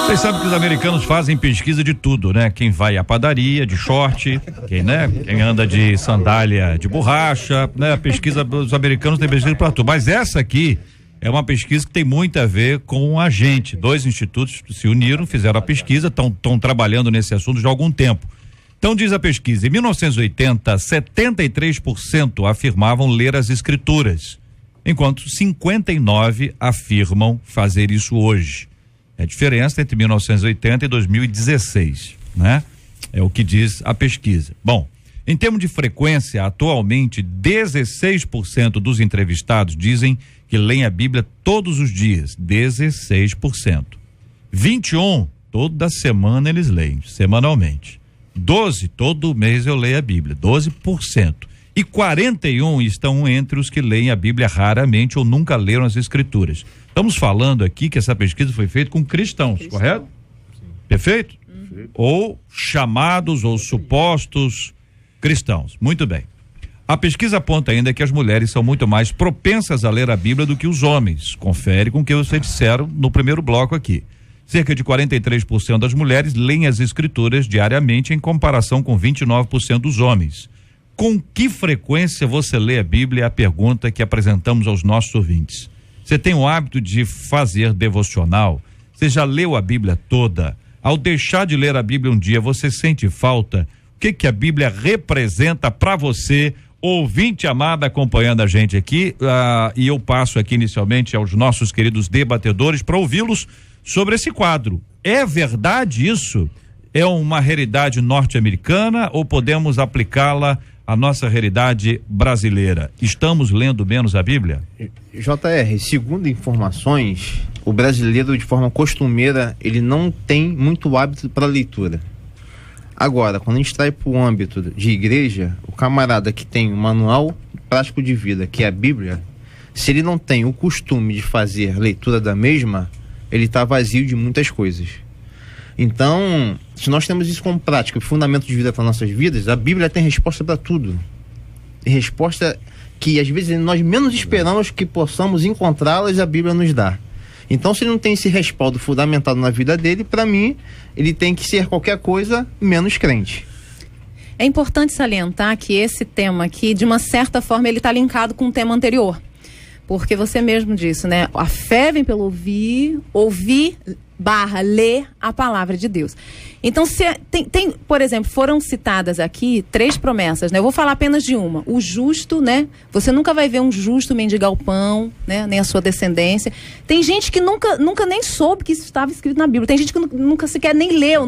[SPEAKER 2] Vocês sabem que os americanos fazem pesquisa de tudo, né? Quem vai à padaria de short, quem anda de sandália de borracha, né? A pesquisa dos americanos tem pesquisa para tudo. Mas essa aqui é uma pesquisa que tem muito a ver com a gente. 2 institutos se uniram, fizeram a pesquisa, estão trabalhando nesse assunto já há algum tempo. Então diz a pesquisa: em 1980, 73% afirmavam ler as escrituras, enquanto 59% afirmam fazer isso hoje. É a diferença entre 1980 e 2016, né? É o que diz a pesquisa. Bom, em termos de frequência, atualmente 16% dos entrevistados dizem que leem a Bíblia todos os dias, 16%. 21%, toda semana eles leem, semanalmente. 12%, todo mês eu leio a Bíblia, 12%. E 41% estão entre os que leem a Bíblia raramente ou nunca leram as Escrituras. Estamos falando aqui que essa pesquisa foi feita com cristãos, correto? Sim. Perfeito? Ou chamados ou supostos cristãos. Muito bem. A pesquisa aponta ainda que as mulheres são muito mais propensas a ler a Bíblia do que os homens. Confere com o que vocês disseram no primeiro bloco aqui. Cerca de 43% das mulheres leem as Escrituras diariamente, em comparação com 29% dos homens. Com que frequência você lê a Bíblia? É a pergunta que apresentamos aos nossos ouvintes. Você tem o hábito de fazer devocional? Você já leu a Bíblia toda? Ao deixar de ler a Bíblia um dia, você sente falta? O que a Bíblia representa para você? Ouvinte amado acompanhando a gente aqui, e eu passo aqui inicialmente aos nossos queridos debatedores para ouvi-los sobre esse quadro. É verdade isso? É uma realidade norte-americana ou podemos aplicá-la à nossa realidade brasileira? Estamos lendo menos a Bíblia?
[SPEAKER 4] JR, segundo informações, o brasileiro, de forma costumeira, ele não tem muito hábito para leitura. Agora, quando a gente traz para o âmbito de igreja, o camarada que tem um manual prático de vida, que é a Bíblia, se ele não tem o costume de fazer leitura da mesma, ele está vazio de muitas coisas. Então, se nós temos isso como prática, fundamento de vida para nossas vidas, a Bíblia tem resposta para tudo. Tem resposta que às vezes nós menos esperamos que possamos encontrá-las, a Bíblia nos dá. Então, se ele não tem esse respaldo fundamentado na vida dele, para mim, ele tem que ser qualquer coisa menos crente.
[SPEAKER 7] É importante salientar que esse tema aqui, de uma certa forma, ele está linkado com o tema anterior. Porque você mesmo disse, né? A fé vem pelo ouvir ler a palavra de Deus. Então, por exemplo, foram citadas aqui 3 promessas, né? Eu vou falar apenas de uma. O justo, né? Você nunca vai ver um justo mendigar o pão, né? Nem a sua descendência. Tem gente que nunca nem soube que isso estava escrito na Bíblia. Tem gente que nunca sequer nem leu,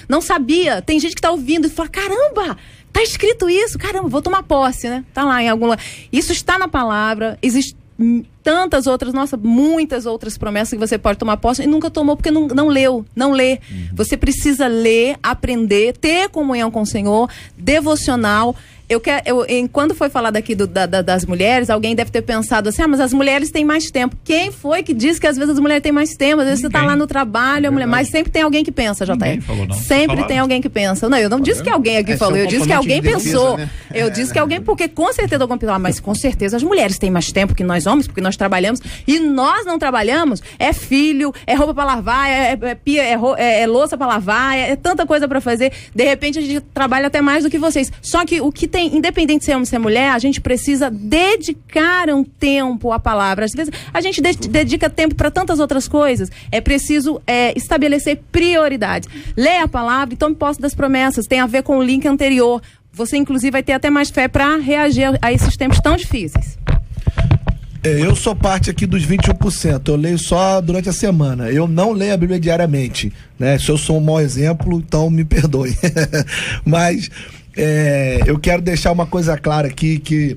[SPEAKER 7] não sabia. Tem gente que está ouvindo e fala, caramba, tá escrito isso, caramba, vou tomar posse, né? Tá lá em algum lugar. Isso está na palavra, existe tantas outras, muitas outras promessas que você pode tomar posse e nunca tomou porque não leu, não lê. Você precisa ler, aprender, ter comunhão com o Senhor, devocional. Quando foi falado aqui das mulheres, alguém deve ter pensado assim, mas as mulheres têm mais tempo. Quem foi que disse que às vezes as mulheres têm mais tempo? Às vezes você tá lá no trabalho, a mulher, mas sempre tem alguém que pensa, JR. Sempre tem alguém que pensa. Não, eu não disse que alguém aqui falou, eu disse que alguém pensou. Né? Eu disse que alguém, porque com certeza alguém pensou, mas com certeza as mulheres têm mais tempo que nós homens, porque nós trabalhamos, e nós não trabalhamos, é filho, é roupa para lavar, é louça para lavar, é tanta coisa para fazer. De repente a gente trabalha até mais do que vocês. Só que o que tem, independente de ser homem ou ser mulher, a gente precisa dedicar um tempo à palavra. Às vezes a gente dedica tempo para tantas outras coisas. É preciso estabelecer prioridades. Leia a palavra e tome posse das promessas. Tem a ver com o link anterior. Você, inclusive, vai ter até mais fé para reagir a esses tempos tão difíceis.
[SPEAKER 8] Eu sou parte aqui dos 21%. Eu leio só durante a semana. Eu não leio a Bíblia diariamente, né? Se eu sou um mau exemplo, então me perdoe. Mas eu quero deixar uma coisa clara aqui, que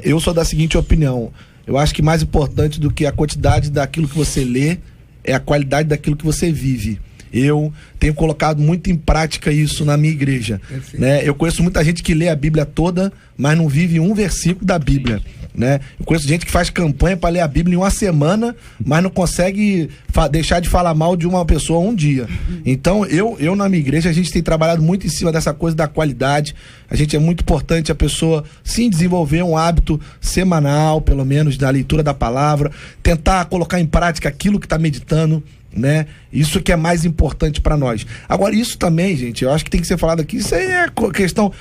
[SPEAKER 8] eu sou da seguinte opinião. Eu acho que mais importante do que a quantidade daquilo que você lê é a qualidade daquilo que você vive. Eu tenho colocado muito em prática isso na minha igreja, né? Eu conheço muita gente que lê a Bíblia toda, mas não vive um versículo da Bíblia, né? Eu conheço gente que faz campanha para ler a Bíblia em uma semana, mas não consegue deixar de falar mal de uma pessoa um dia. Então, eu na minha igreja, a gente tem trabalhado muito em cima dessa coisa da qualidade. A gente é muito importante a pessoa, sim, desenvolver um hábito semanal, pelo menos, da leitura da palavra, tentar colocar em prática aquilo que está meditando, né? Isso que é mais importante para nós. Agora, isso também, gente, eu acho que tem que ser falado aqui, isso aí é questão,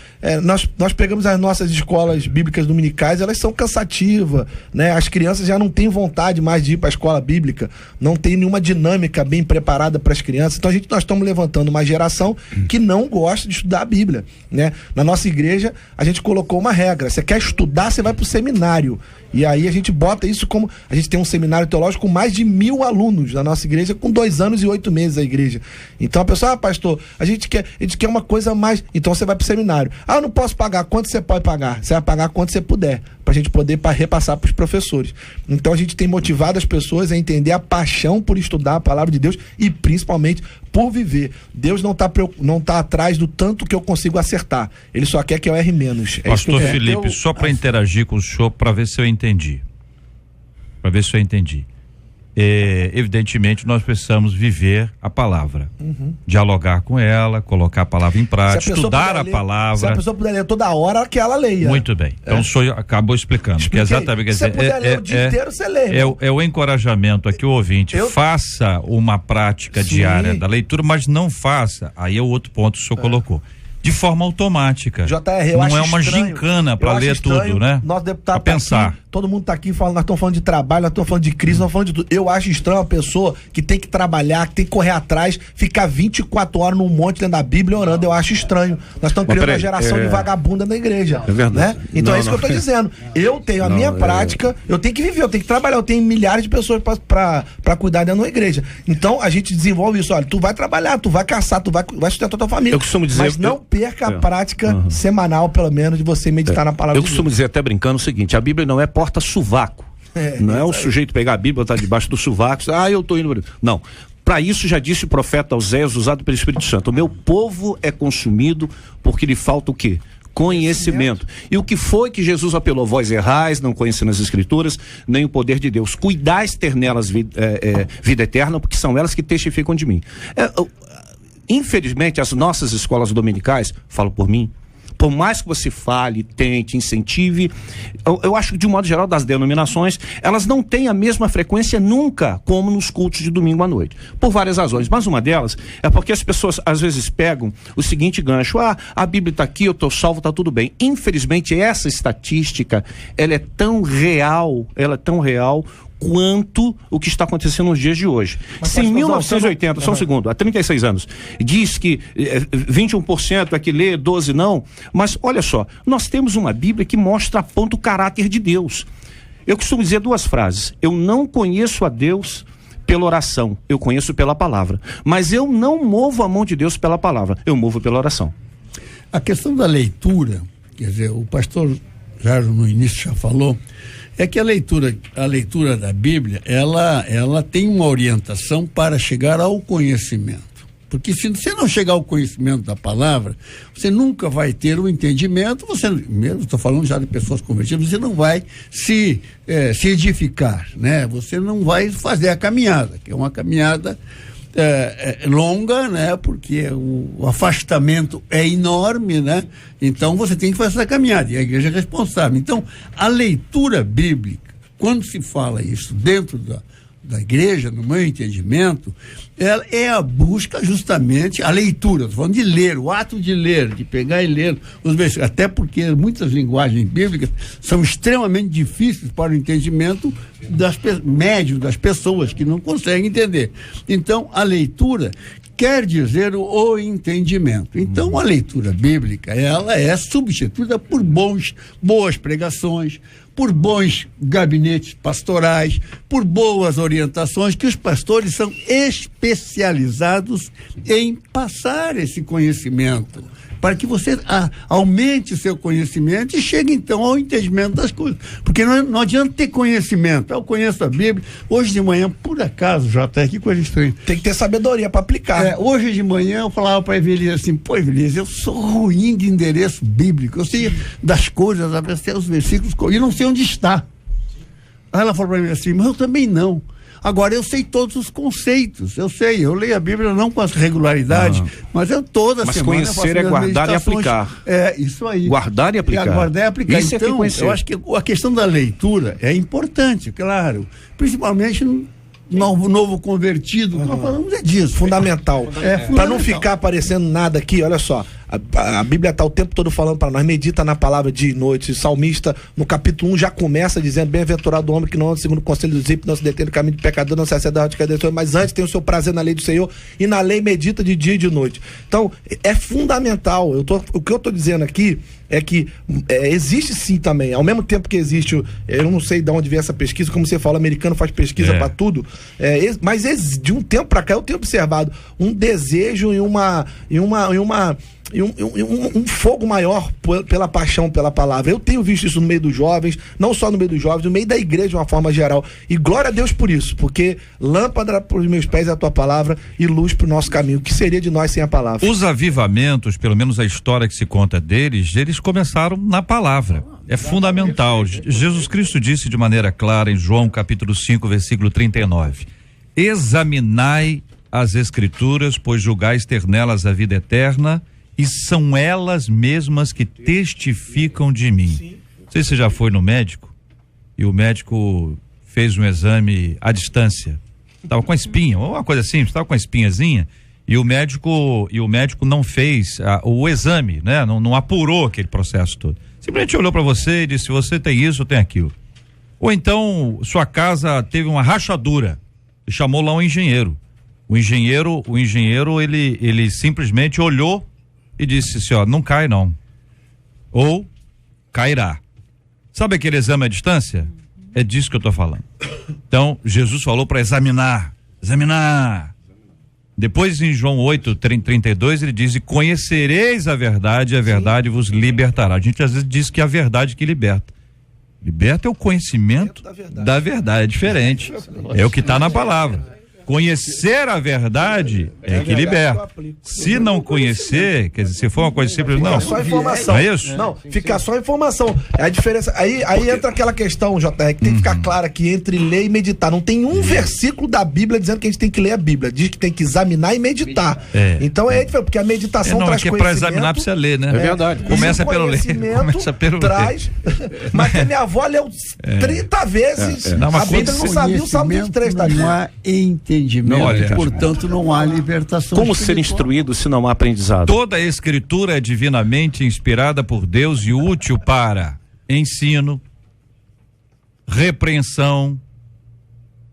[SPEAKER 8] nós pegamos as nossas escolas bíblicas dominicais, elas são cansativas, né? As crianças já não têm vontade mais de ir para a escola bíblica, não tem nenhuma dinâmica bem preparada para as crianças. Então nós estamos levantando uma geração que não gosta de estudar a Bíblia, né? Na nossa igreja, a gente colocou uma regra: você quer estudar, você vai para o seminário. E aí a gente bota isso como... A gente tem um seminário teológico com mais de 1000 alunos na nossa igreja, com 2 anos e 8 meses a igreja. Então a pessoa, pastor, a gente quer uma coisa mais... Então você vai pro seminário. Eu não posso pagar. Quanto você pode pagar? Você vai pagar quanto você puder, pra gente poder repassar pros professores. Então a gente tem motivado as pessoas a entender a paixão por estudar a palavra de Deus e principalmente por viver. Deus não tá atrás do tanto que eu consigo acertar. Ele só quer que eu erre menos.
[SPEAKER 2] Pastor Felipe, só para interagir com o senhor, para ver se eu entendi. Evidentemente nós precisamos viver a palavra, dialogar com ela, colocar a palavra em prática, estudar a palavra. Se
[SPEAKER 8] a pessoa puder ler toda hora, que ela leia.
[SPEAKER 2] Muito bem, então o senhor acabou explicando. Que exatamente, quer dizer,
[SPEAKER 8] se você puder ler o dia inteiro, você lê.
[SPEAKER 2] É o encorajamento a que o ouvinte faça uma prática diária da leitura, mas não faça, aí é o outro ponto que o senhor colocou, de forma automática.
[SPEAKER 8] JR, eu
[SPEAKER 2] não
[SPEAKER 8] acho
[SPEAKER 2] é uma gincana para ler tudo, né?
[SPEAKER 8] Nosso deputado
[SPEAKER 2] pra pensar.
[SPEAKER 8] Aqui, todo mundo tá aqui falando, nós estamos falando de trabalho, nós estamos falando de crise, nós estamos falando de tudo. Eu acho estranho uma pessoa que tem que trabalhar, que tem que correr atrás, ficar 24 horas num monte dentro da Bíblia orando. Eu acho estranho. Nós estamos criando uma geração de vagabunda na igreja.
[SPEAKER 5] É verdade.
[SPEAKER 8] Né? Então é isso que eu estou dizendo. Eu tenho a minha prática, eu tenho que viver, eu tenho que trabalhar, eu tenho milhares de pessoas para cuidar dentro da igreja. Então a gente desenvolve isso. Olha, tu vai trabalhar, tu vai caçar, tu vai sustentar tua família.
[SPEAKER 5] Eu costumo dizer,
[SPEAKER 8] mas não perca a prática semanal, pelo menos, de você meditar na palavra de Deus.
[SPEAKER 5] Eu costumo dizer, até brincando, o seguinte: a Bíblia não é porta-sovaco. Não é o sujeito pegar a Bíblia, botar debaixo do sovaco, eu tô indo. Não. Para isso já disse o profeta Oséias, usado pelo Espírito Santo: o meu povo é consumido porque lhe falta o quê? Conhecimento. E o que foi que Jesus apelou? Vós errais, não conhecendo as Escrituras, nem o poder de Deus. Cuidais ter nelas vida eterna, porque são elas que testificam de mim. Infelizmente, as nossas escolas dominicais, falo por mim, por mais que você fale, tente, incentive, eu acho que de um modo geral das denominações, elas não têm a mesma frequência nunca como nos cultos de domingo à noite, por várias razões, mas uma delas é porque as pessoas às vezes pegam o seguinte gancho: a Bíblia está aqui, eu estou salvo, está tudo bem. Infelizmente essa estatística, ela é tão real quanto o que está acontecendo nos dias de hoje. Se em 1980, só um segundo, há 36 anos, diz que 21% é que lê, 12% não, mas olha só, nós temos uma Bíblia que mostra, aponta o caráter de Deus. Eu costumo dizer duas frases: eu não conheço a Deus pela oração, eu conheço pela palavra, mas eu não movo a mão de Deus pela palavra, eu movo pela oração.
[SPEAKER 6] A questão da leitura, quer dizer, o pastor Jairo no início já falou, é que a leitura da Bíblia, ela tem uma orientação para chegar ao conhecimento. Porque se você não chegar ao conhecimento da palavra, você nunca vai ter o entendimento, você mesmo, estou falando já de pessoas convertidas, você não vai se edificar, né? Você não vai fazer a caminhada, que é uma caminhada longa, né? Porque o afastamento é enorme, né? Então você tem que fazer essa caminhada, e a igreja é responsável. Então, a leitura bíblica, quando se fala isso dentro da igreja, no meu entendimento, ela é a busca justamente, a leitura, estou falando de ler, o ato de ler, de pegar e ler os versículos, até porque muitas linguagens bíblicas são extremamente difíceis para o entendimento médio das pessoas que não conseguem entender. Então, a leitura quer dizer o entendimento. Então, a leitura bíblica, ela é substituída por boas pregações, por bons gabinetes pastorais, por boas orientações, que os pastores são especializados em passar esse conhecimento, para que você aumente o seu conhecimento e chegue então ao entendimento das coisas. Porque não adianta ter conhecimento. Eu conheço a Bíblia. Hoje de manhã, por acaso, que coisa estranha.
[SPEAKER 8] Tem que ter sabedoria para aplicar.
[SPEAKER 6] Hoje de manhã eu falava para a Evelise assim: pô, Evelise, eu sou ruim de endereço bíblico. Eu sei das coisas, até os versículos, e não sei onde está. Aí ela falou para mim assim: mas eu também não. Agora, eu sei todos os conceitos, eu leio a Bíblia não com essa regularidade, mas eu toda semana...
[SPEAKER 5] Mas conhecer é guardar e aplicar.
[SPEAKER 6] É, isso aí.
[SPEAKER 5] Guardar e aplicar.
[SPEAKER 6] Guardar e aplicar.
[SPEAKER 5] Isso
[SPEAKER 6] então, eu acho que a questão da leitura é importante, claro, principalmente no novo convertido, nós falamos disso.
[SPEAKER 8] Fundamental. Para não ficar aparecendo nada aqui, olha só, a Bíblia está o tempo todo falando para nós, medita na palavra dia e noite. O salmista, no capítulo 1, já começa dizendo: bem-aventurado o homem que não anda segundo o conselho dos ímpios, não se detém no caminho do pecador, não se acede à roda de mas antes tem o seu prazer na lei do Senhor, e na lei medita de dia e de noite. Então, é fundamental. O que eu estou dizendo aqui é que existe sim também, ao mesmo tempo que existe, eu não sei de onde vem essa pesquisa, como você fala, o americano faz pesquisa para tudo, mas de um tempo para cá eu tenho observado um desejo e um fogo maior pela paixão pela palavra. Eu tenho visto isso no meio dos jovens, não só no meio dos jovens, no meio da igreja de uma forma geral, e glória a Deus por isso, porque lâmpada para os meus pés é a tua palavra e luz para o nosso caminho. O que seria de nós sem a palavra?
[SPEAKER 2] Os avivamentos, pelo menos a história que se conta deles, eles começaram na palavra. É fundamental. Jesus Cristo disse de maneira clara em João capítulo 5, versículo 39: examinai as escrituras, pois julgais ter nelas a vida eterna, e são elas mesmas que testificam de mim. Não sei se você já foi no médico e o médico fez um exame à distância. Estava com a espinha, ou uma coisa assim, estava com a espinhazinha, e o médico não fez o exame, né? Não apurou aquele processo todo. Simplesmente olhou para você e disse: você tem isso, tem aquilo. Ou então sua casa teve uma rachadura e chamou lá um engenheiro. O engenheiro ele simplesmente olhou e disse assim: ó, não cai não, ou cairá. Sabe aquele exame à distância? É disso que eu tô falando. Então, Jesus falou para examinar. Depois em João 8:32 ele diz: e conhecereis a verdade, e a verdade vos libertará. A gente às vezes diz que é a verdade que liberta. Liberta é o conhecimento da verdade, é diferente. É o que está na palavra. Conhecer a verdade é que liberta. Se não conhecer, quer dizer, se for uma coisa simples, não.
[SPEAKER 8] Fica só informação.
[SPEAKER 2] Não é isso?
[SPEAKER 8] Não, fica só informação. É a diferença. Aí entra aquela questão, JR, que tem que ficar clara aqui entre ler e meditar. Não tem um versículo da Bíblia dizendo que a gente tem que ler a Bíblia. Diz que tem que examinar e meditar. Então é diferente, porque a meditação traz conhecimento.
[SPEAKER 2] Para examinar precisa ler, né?
[SPEAKER 5] É verdade.
[SPEAKER 2] Começa pelo ler.
[SPEAKER 8] Traz. Mas a minha avó leu 30 vezes. A Bíblia não sabia o Salmo 23.
[SPEAKER 6] Não há entendimento, portanto não há libertação.
[SPEAKER 5] Como ser instruído se não há aprendizado?
[SPEAKER 2] Toda a escritura é divinamente inspirada por Deus e útil para ensino, repreensão,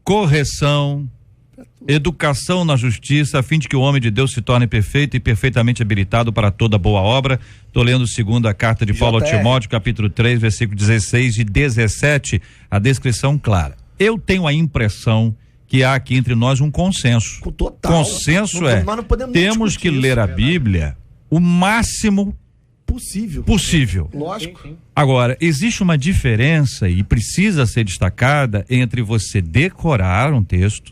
[SPEAKER 2] correção, educação na justiça, a fim de que o homem de Deus se torne perfeito e perfeitamente habilitado para toda boa obra. Estou lendo segunda carta de Paulo a Timóteo, capítulo 3, versículo 16 e 17, a descrição clara. Eu tenho a impressão que há aqui entre nós um consenso.
[SPEAKER 8] Total.
[SPEAKER 2] Consenso temos que ler a Bíblia o máximo possível.
[SPEAKER 8] Lógico.
[SPEAKER 2] Agora, existe uma diferença e precisa ser destacada entre você decorar um texto,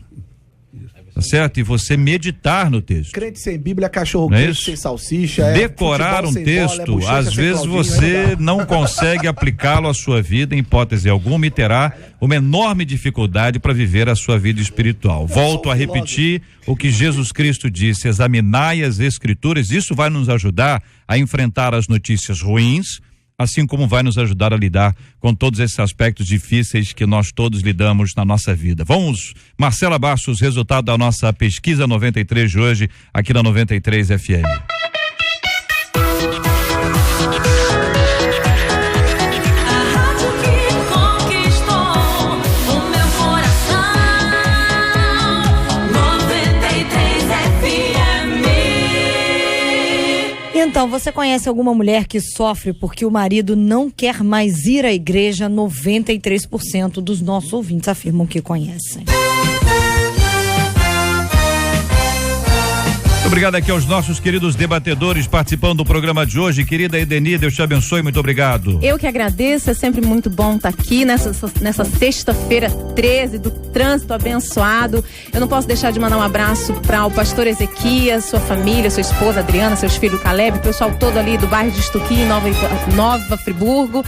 [SPEAKER 2] tá certo? E você meditar no texto.
[SPEAKER 8] Crente sem Bíblia, cachorro quente sem salsicha.
[SPEAKER 2] Decorar um texto, às vezes você não consegue aplicá-lo à sua vida em hipótese alguma e terá uma enorme dificuldade para viver a sua vida espiritual. Volto a repetir o que Jesus Cristo disse: examinai as Escrituras. Isso vai nos ajudar a enfrentar as notícias ruins, assim como vai nos ajudar a lidar com todos esses aspectos difíceis que nós todos lidamos na nossa vida. Vamos, Marcela Bastos, resultado da nossa pesquisa 93 de hoje, aqui na 93 FM.
[SPEAKER 9] Então, você conhece alguma mulher que sofre porque o marido não quer mais ir à igreja? 93% dos nossos ouvintes afirmam que conhecem.
[SPEAKER 2] Obrigado aqui aos nossos queridos debatedores participando do programa de hoje. Querida Edeni, Deus te abençoe, muito obrigado.
[SPEAKER 7] Eu que agradeço, é sempre muito bom estar aqui nessa sexta-feira 13 do trânsito abençoado. Eu não posso deixar de mandar um abraço para o pastor Ezequias, sua família, sua esposa Adriana, seus filhos Caleb, o pessoal todo ali do bairro de Estuquim, Nova Friburgo.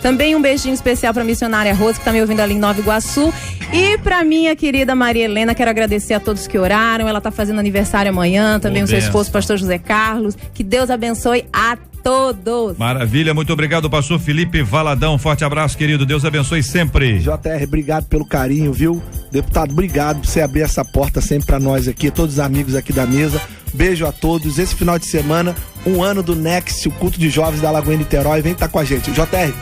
[SPEAKER 7] Também um beijinho especial para a missionária Rosa, que está me ouvindo ali em Nova Iguaçu. E para minha querida Maria Helena, quero agradecer a todos que oraram. Ela está fazendo aniversário amanhã, também o seu esposo, pastor José Carlos. Que Deus abençoe a todos.
[SPEAKER 2] Maravilha, muito obrigado, pastor Felipe Valadão. Forte abraço, querido. Deus abençoe sempre.
[SPEAKER 8] JR, obrigado pelo carinho, viu? Deputado, obrigado por você abrir essa porta sempre pra nós aqui, todos os amigos aqui da mesa. Beijo a todos. Esse final de semana, 1 ano do Next, o culto de jovens da Lagoinha Niterói. Vem estar com a gente. JR,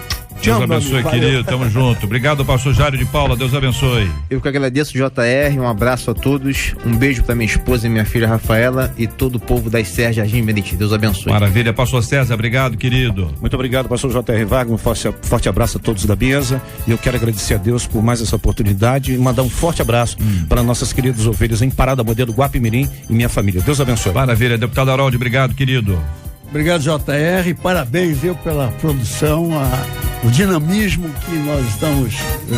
[SPEAKER 2] Deus abençoe, querido. Tamo junto. Obrigado, pastor Jário de Paula. Deus abençoe.
[SPEAKER 4] Eu que agradeço, JR. Um abraço a todos. Um beijo pra minha esposa e minha filha Rafaela e todo o povo das Serras Jardim Meriti. Deus abençoe.
[SPEAKER 2] Maravilha. Pastor César, obrigado, querido.
[SPEAKER 5] Muito obrigado, pastor JR Wagner. Um forte abraço a todos da mesa. E eu quero agradecer a Deus por mais essa oportunidade e mandar um forte abraço para nossas queridas ovelhas em Parada Modelo Guapimirim e minha família. Deus abençoe.
[SPEAKER 2] Maravilha. Deputado Harold, obrigado, querido.
[SPEAKER 6] Obrigado, JR. Parabéns, pela produção, o dinamismo que nós estamos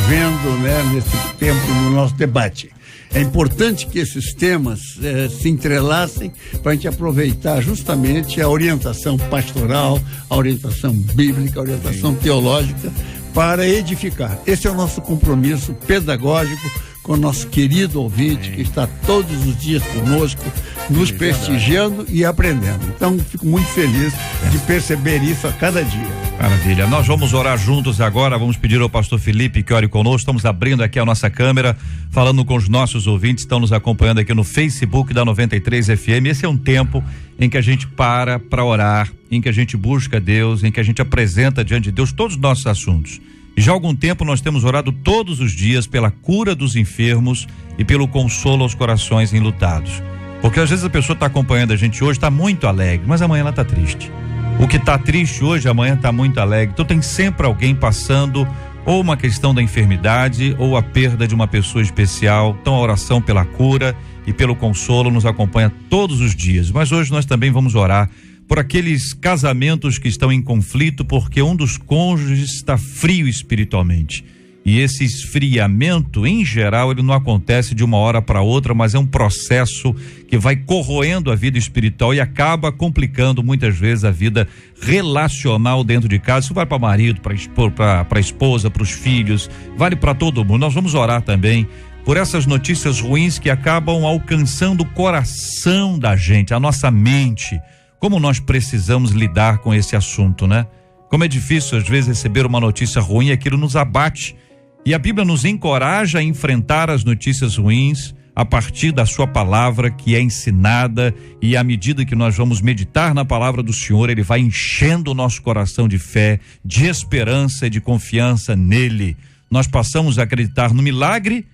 [SPEAKER 6] vendo, né, nesse tempo no nosso debate. É importante que esses temas se entrelacem para a gente aproveitar justamente a orientação pastoral, a orientação bíblica, a orientação teológica para edificar. Esse é o nosso compromisso pedagógico com o nosso querido ouvinte que está todos os dias conosco, nos prestigiando e aprendendo. Então, fico muito feliz de perceber isso a cada dia.
[SPEAKER 2] Maravilha. Nós vamos orar juntos agora. Vamos pedir ao pastor Felipe que ore conosco. Estamos abrindo aqui a nossa câmera, falando com os nossos ouvintes, estão nos acompanhando aqui no Facebook da 93 FM. Esse é um tempo em que a gente para orar, em que a gente busca Deus, em que a gente apresenta diante de Deus todos os nossos assuntos. E já há algum tempo nós temos orado todos os dias pela cura dos enfermos e pelo consolo aos corações enlutados. Porque às vezes a pessoa está acompanhando a gente hoje, está muito alegre, mas amanhã ela está triste. O que está triste hoje, amanhã está muito alegre. Então tem sempre alguém passando ou uma questão da enfermidade ou a perda de uma pessoa especial. Então a oração pela cura e pelo consolo nos acompanha todos os dias. Mas hoje nós também vamos orar por aqueles casamentos que estão em conflito porque um dos cônjuges está frio espiritualmente. E esse esfriamento, em geral, ele não acontece de uma hora para outra, mas é um processo que vai corroendo a vida espiritual e acaba complicando muitas vezes a vida relacional dentro de casa. Isso vale para o marido, para a esposa, para os filhos, vale para todo mundo. Nós vamos orar também por essas notícias ruins que acabam alcançando o coração da gente, a nossa mente. Como nós precisamos lidar com esse assunto, né? Como é difícil às vezes receber uma notícia ruim e aquilo nos abate. E a Bíblia nos encoraja a enfrentar as notícias ruins a partir da sua palavra que é ensinada, e à medida que nós vamos meditar na palavra do Senhor, ele vai enchendo o nosso coração de fé, de esperança e de confiança nele. Nós passamos a acreditar no milagre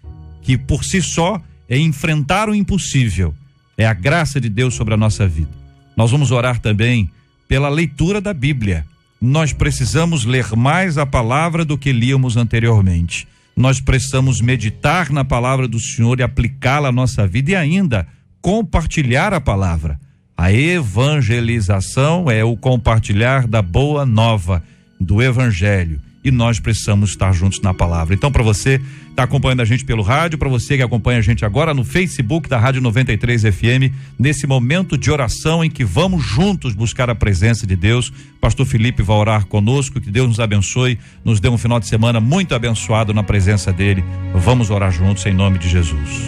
[SPEAKER 2] que por si só é enfrentar o impossível. É a graça de Deus sobre a nossa vida. Nós vamos orar também pela leitura da Bíblia. Nós precisamos ler mais a palavra do que líamos anteriormente. Nós precisamos meditar na palavra do Senhor e aplicá-la à nossa vida e ainda compartilhar a palavra. A evangelização é o compartilhar da boa nova, do evangelho. E nós precisamos estar juntos na palavra. Então, para você que está acompanhando a gente pelo rádio, para você que acompanha a gente agora no Facebook da Rádio 93 FM, nesse momento de oração em que vamos juntos buscar a presença de Deus, pastor Felipe vai orar conosco, que Deus nos abençoe, nos dê um final de semana muito abençoado na presença dele. Vamos orar juntos em nome de Jesus.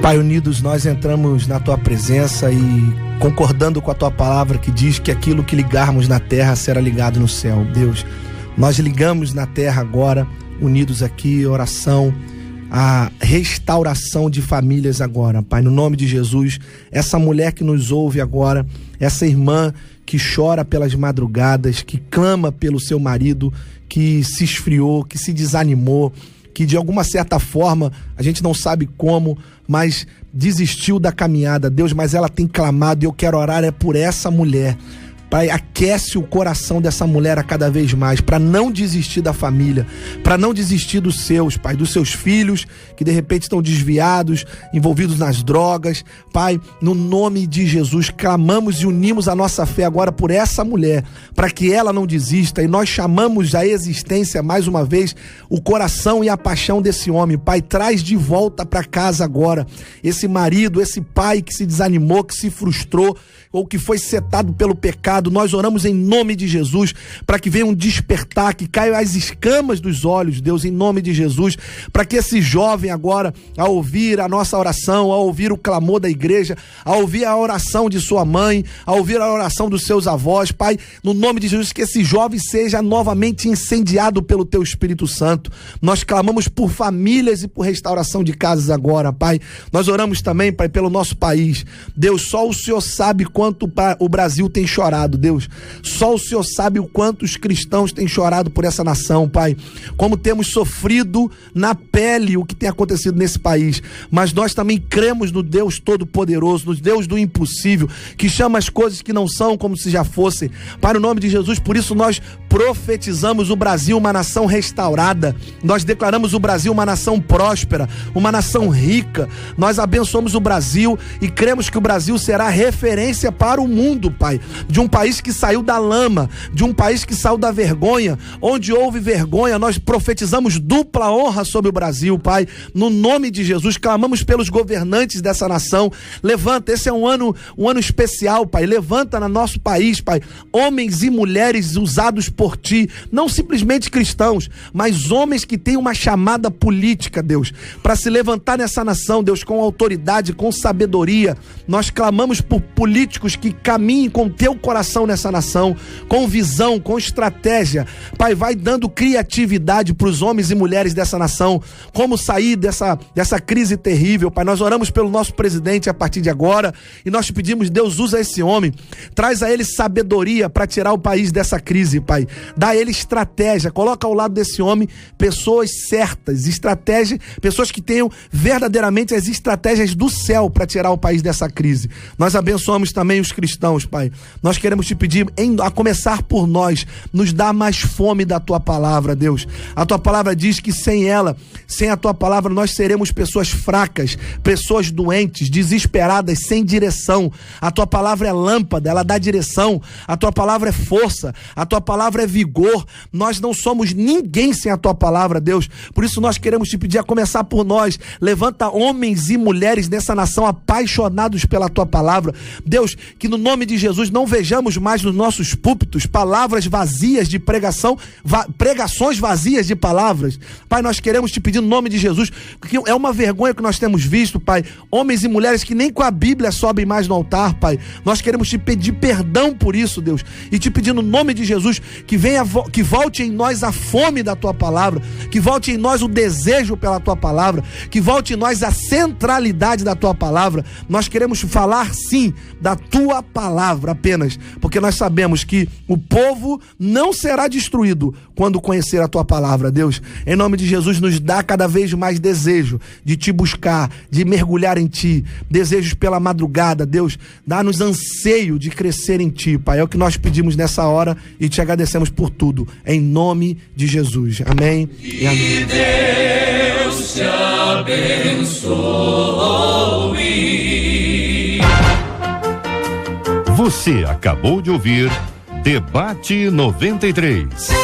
[SPEAKER 8] Pai, unidos nós entramos na tua presença e concordando com a tua palavra que diz que aquilo que ligarmos na terra será ligado no céu. Deus, nós ligamos na terra agora, unidos aqui, oração, a restauração de famílias agora, Pai, no nome de Jesus. Essa mulher que nos ouve agora, essa irmã que chora pelas madrugadas, que clama pelo seu marido, que se esfriou, que se desanimou, que de alguma certa forma, a gente não sabe como, mas desistiu da caminhada, Deus, mas ela tem clamado e eu quero orar por essa mulher. Pai, aquece o coração dessa mulher a cada vez mais, para não desistir da família, para não desistir dos seus, Pai, dos seus filhos, que de repente estão desviados, envolvidos nas drogas. Pai, no nome de Jesus, clamamos e unimos a nossa fé agora por essa mulher, para que ela não desista, e nós chamamos à existência, mais uma vez, o coração e a paixão desse homem. Pai, traz de volta para casa agora, esse marido, esse pai que se desanimou, que se frustrou, ou que foi setado pelo pecado. Nós oramos em nome de Jesus, para que venha um despertar, que caiam as escamas dos olhos, Deus, em nome de Jesus, para que esse jovem agora, ao ouvir a nossa oração, ao ouvir o clamor da igreja, ao ouvir a oração de sua mãe, ao ouvir a oração dos seus avós, Pai, no nome de Jesus, que esse jovem seja novamente incendiado pelo teu Espírito Santo. Nós clamamos por famílias e por restauração de casas agora, Pai. Nós oramos também, Pai, pelo nosso país. Deus, só o Senhor sabe quanto o Brasil tem chorado, Deus. Só o Senhor sabe o quanto os cristãos têm chorado por essa nação, Pai. Como temos sofrido na pele o que tem acontecido nesse país. Mas nós também cremos no Deus Todo-Poderoso, no Deus do impossível, que chama as coisas que não são como se já fossem. Pai, no nome de Jesus, por isso nós profetizamos o Brasil uma nação restaurada. Nós declaramos o Brasil uma nação próspera, uma nação rica. Nós abençoamos o Brasil e cremos que o Brasil será referência para o mundo, Pai, de um país que saiu da lama, de um país que saiu da vergonha. Onde houve vergonha, nós profetizamos dupla honra sobre o Brasil, Pai, no nome de Jesus. Clamamos pelos governantes dessa nação. Levanta, esse é um ano especial, Pai. Levanta no nosso país, Pai, homens e mulheres usados por Ti, não simplesmente cristãos, mas homens que têm uma chamada política, Deus, para se levantar nessa nação, Deus, com autoridade, com sabedoria. Nós clamamos por políticos que caminhem com teu coração nessa nação, com visão, com estratégia. Pai, vai dando criatividade para os homens e mulheres dessa nação, como sair dessa crise terrível, Pai. Nós oramos pelo nosso presidente a partir de agora e nós te pedimos, Deus, usa esse homem, traz a ele sabedoria para tirar o país dessa crise, Pai. Dá a ele estratégia, coloca ao lado desse homem pessoas certas, pessoas que tenham verdadeiramente as estratégias do céu para tirar o país dessa crise. Nós abençoamos também os cristãos, Pai. Nós queremos te pedir, a começar por nós, nos dá mais fome da tua palavra, Deus. A tua palavra diz que sem ela, sem a tua palavra, nós seremos pessoas fracas, pessoas doentes, desesperadas, sem direção. A tua palavra é lâmpada, ela dá direção. A tua palavra é força, a tua palavra é vigor. Nós não somos ninguém sem a tua palavra, Deus. Por isso nós queremos te pedir, a começar por nós. Levanta homens e mulheres nessa nação apaixonados pela tua palavra, Deus, que no nome de Jesus não vejamos mais nos nossos púlpitos palavras vazias de pregação, pregações vazias de palavras. Pai, nós queremos te pedir no nome de Jesus, porque é uma vergonha que nós temos visto, Pai, homens e mulheres que nem com a Bíblia sobem mais no altar, Pai. Nós queremos te pedir perdão por isso, Deus, e te pedir no nome de Jesus que volte em nós a fome da tua palavra, que volte em nós o desejo pela tua palavra, que volte em nós a centralidade da tua palavra. Nós queremos falar sim da tua palavra apenas, porque nós sabemos que o povo não será destruído quando conhecer a tua palavra, Deus. Em nome de Jesus, nos dá cada vez mais desejo de te buscar, de mergulhar em ti, desejos pela madrugada, Deus. Dá-nos anseio de crescer em ti, Pai. É o que nós pedimos nessa hora e te agradecemos por tudo, em nome de Jesus. Amém e amém.
[SPEAKER 10] Deus te abençoe.
[SPEAKER 1] Você acabou de ouvir Debate 93.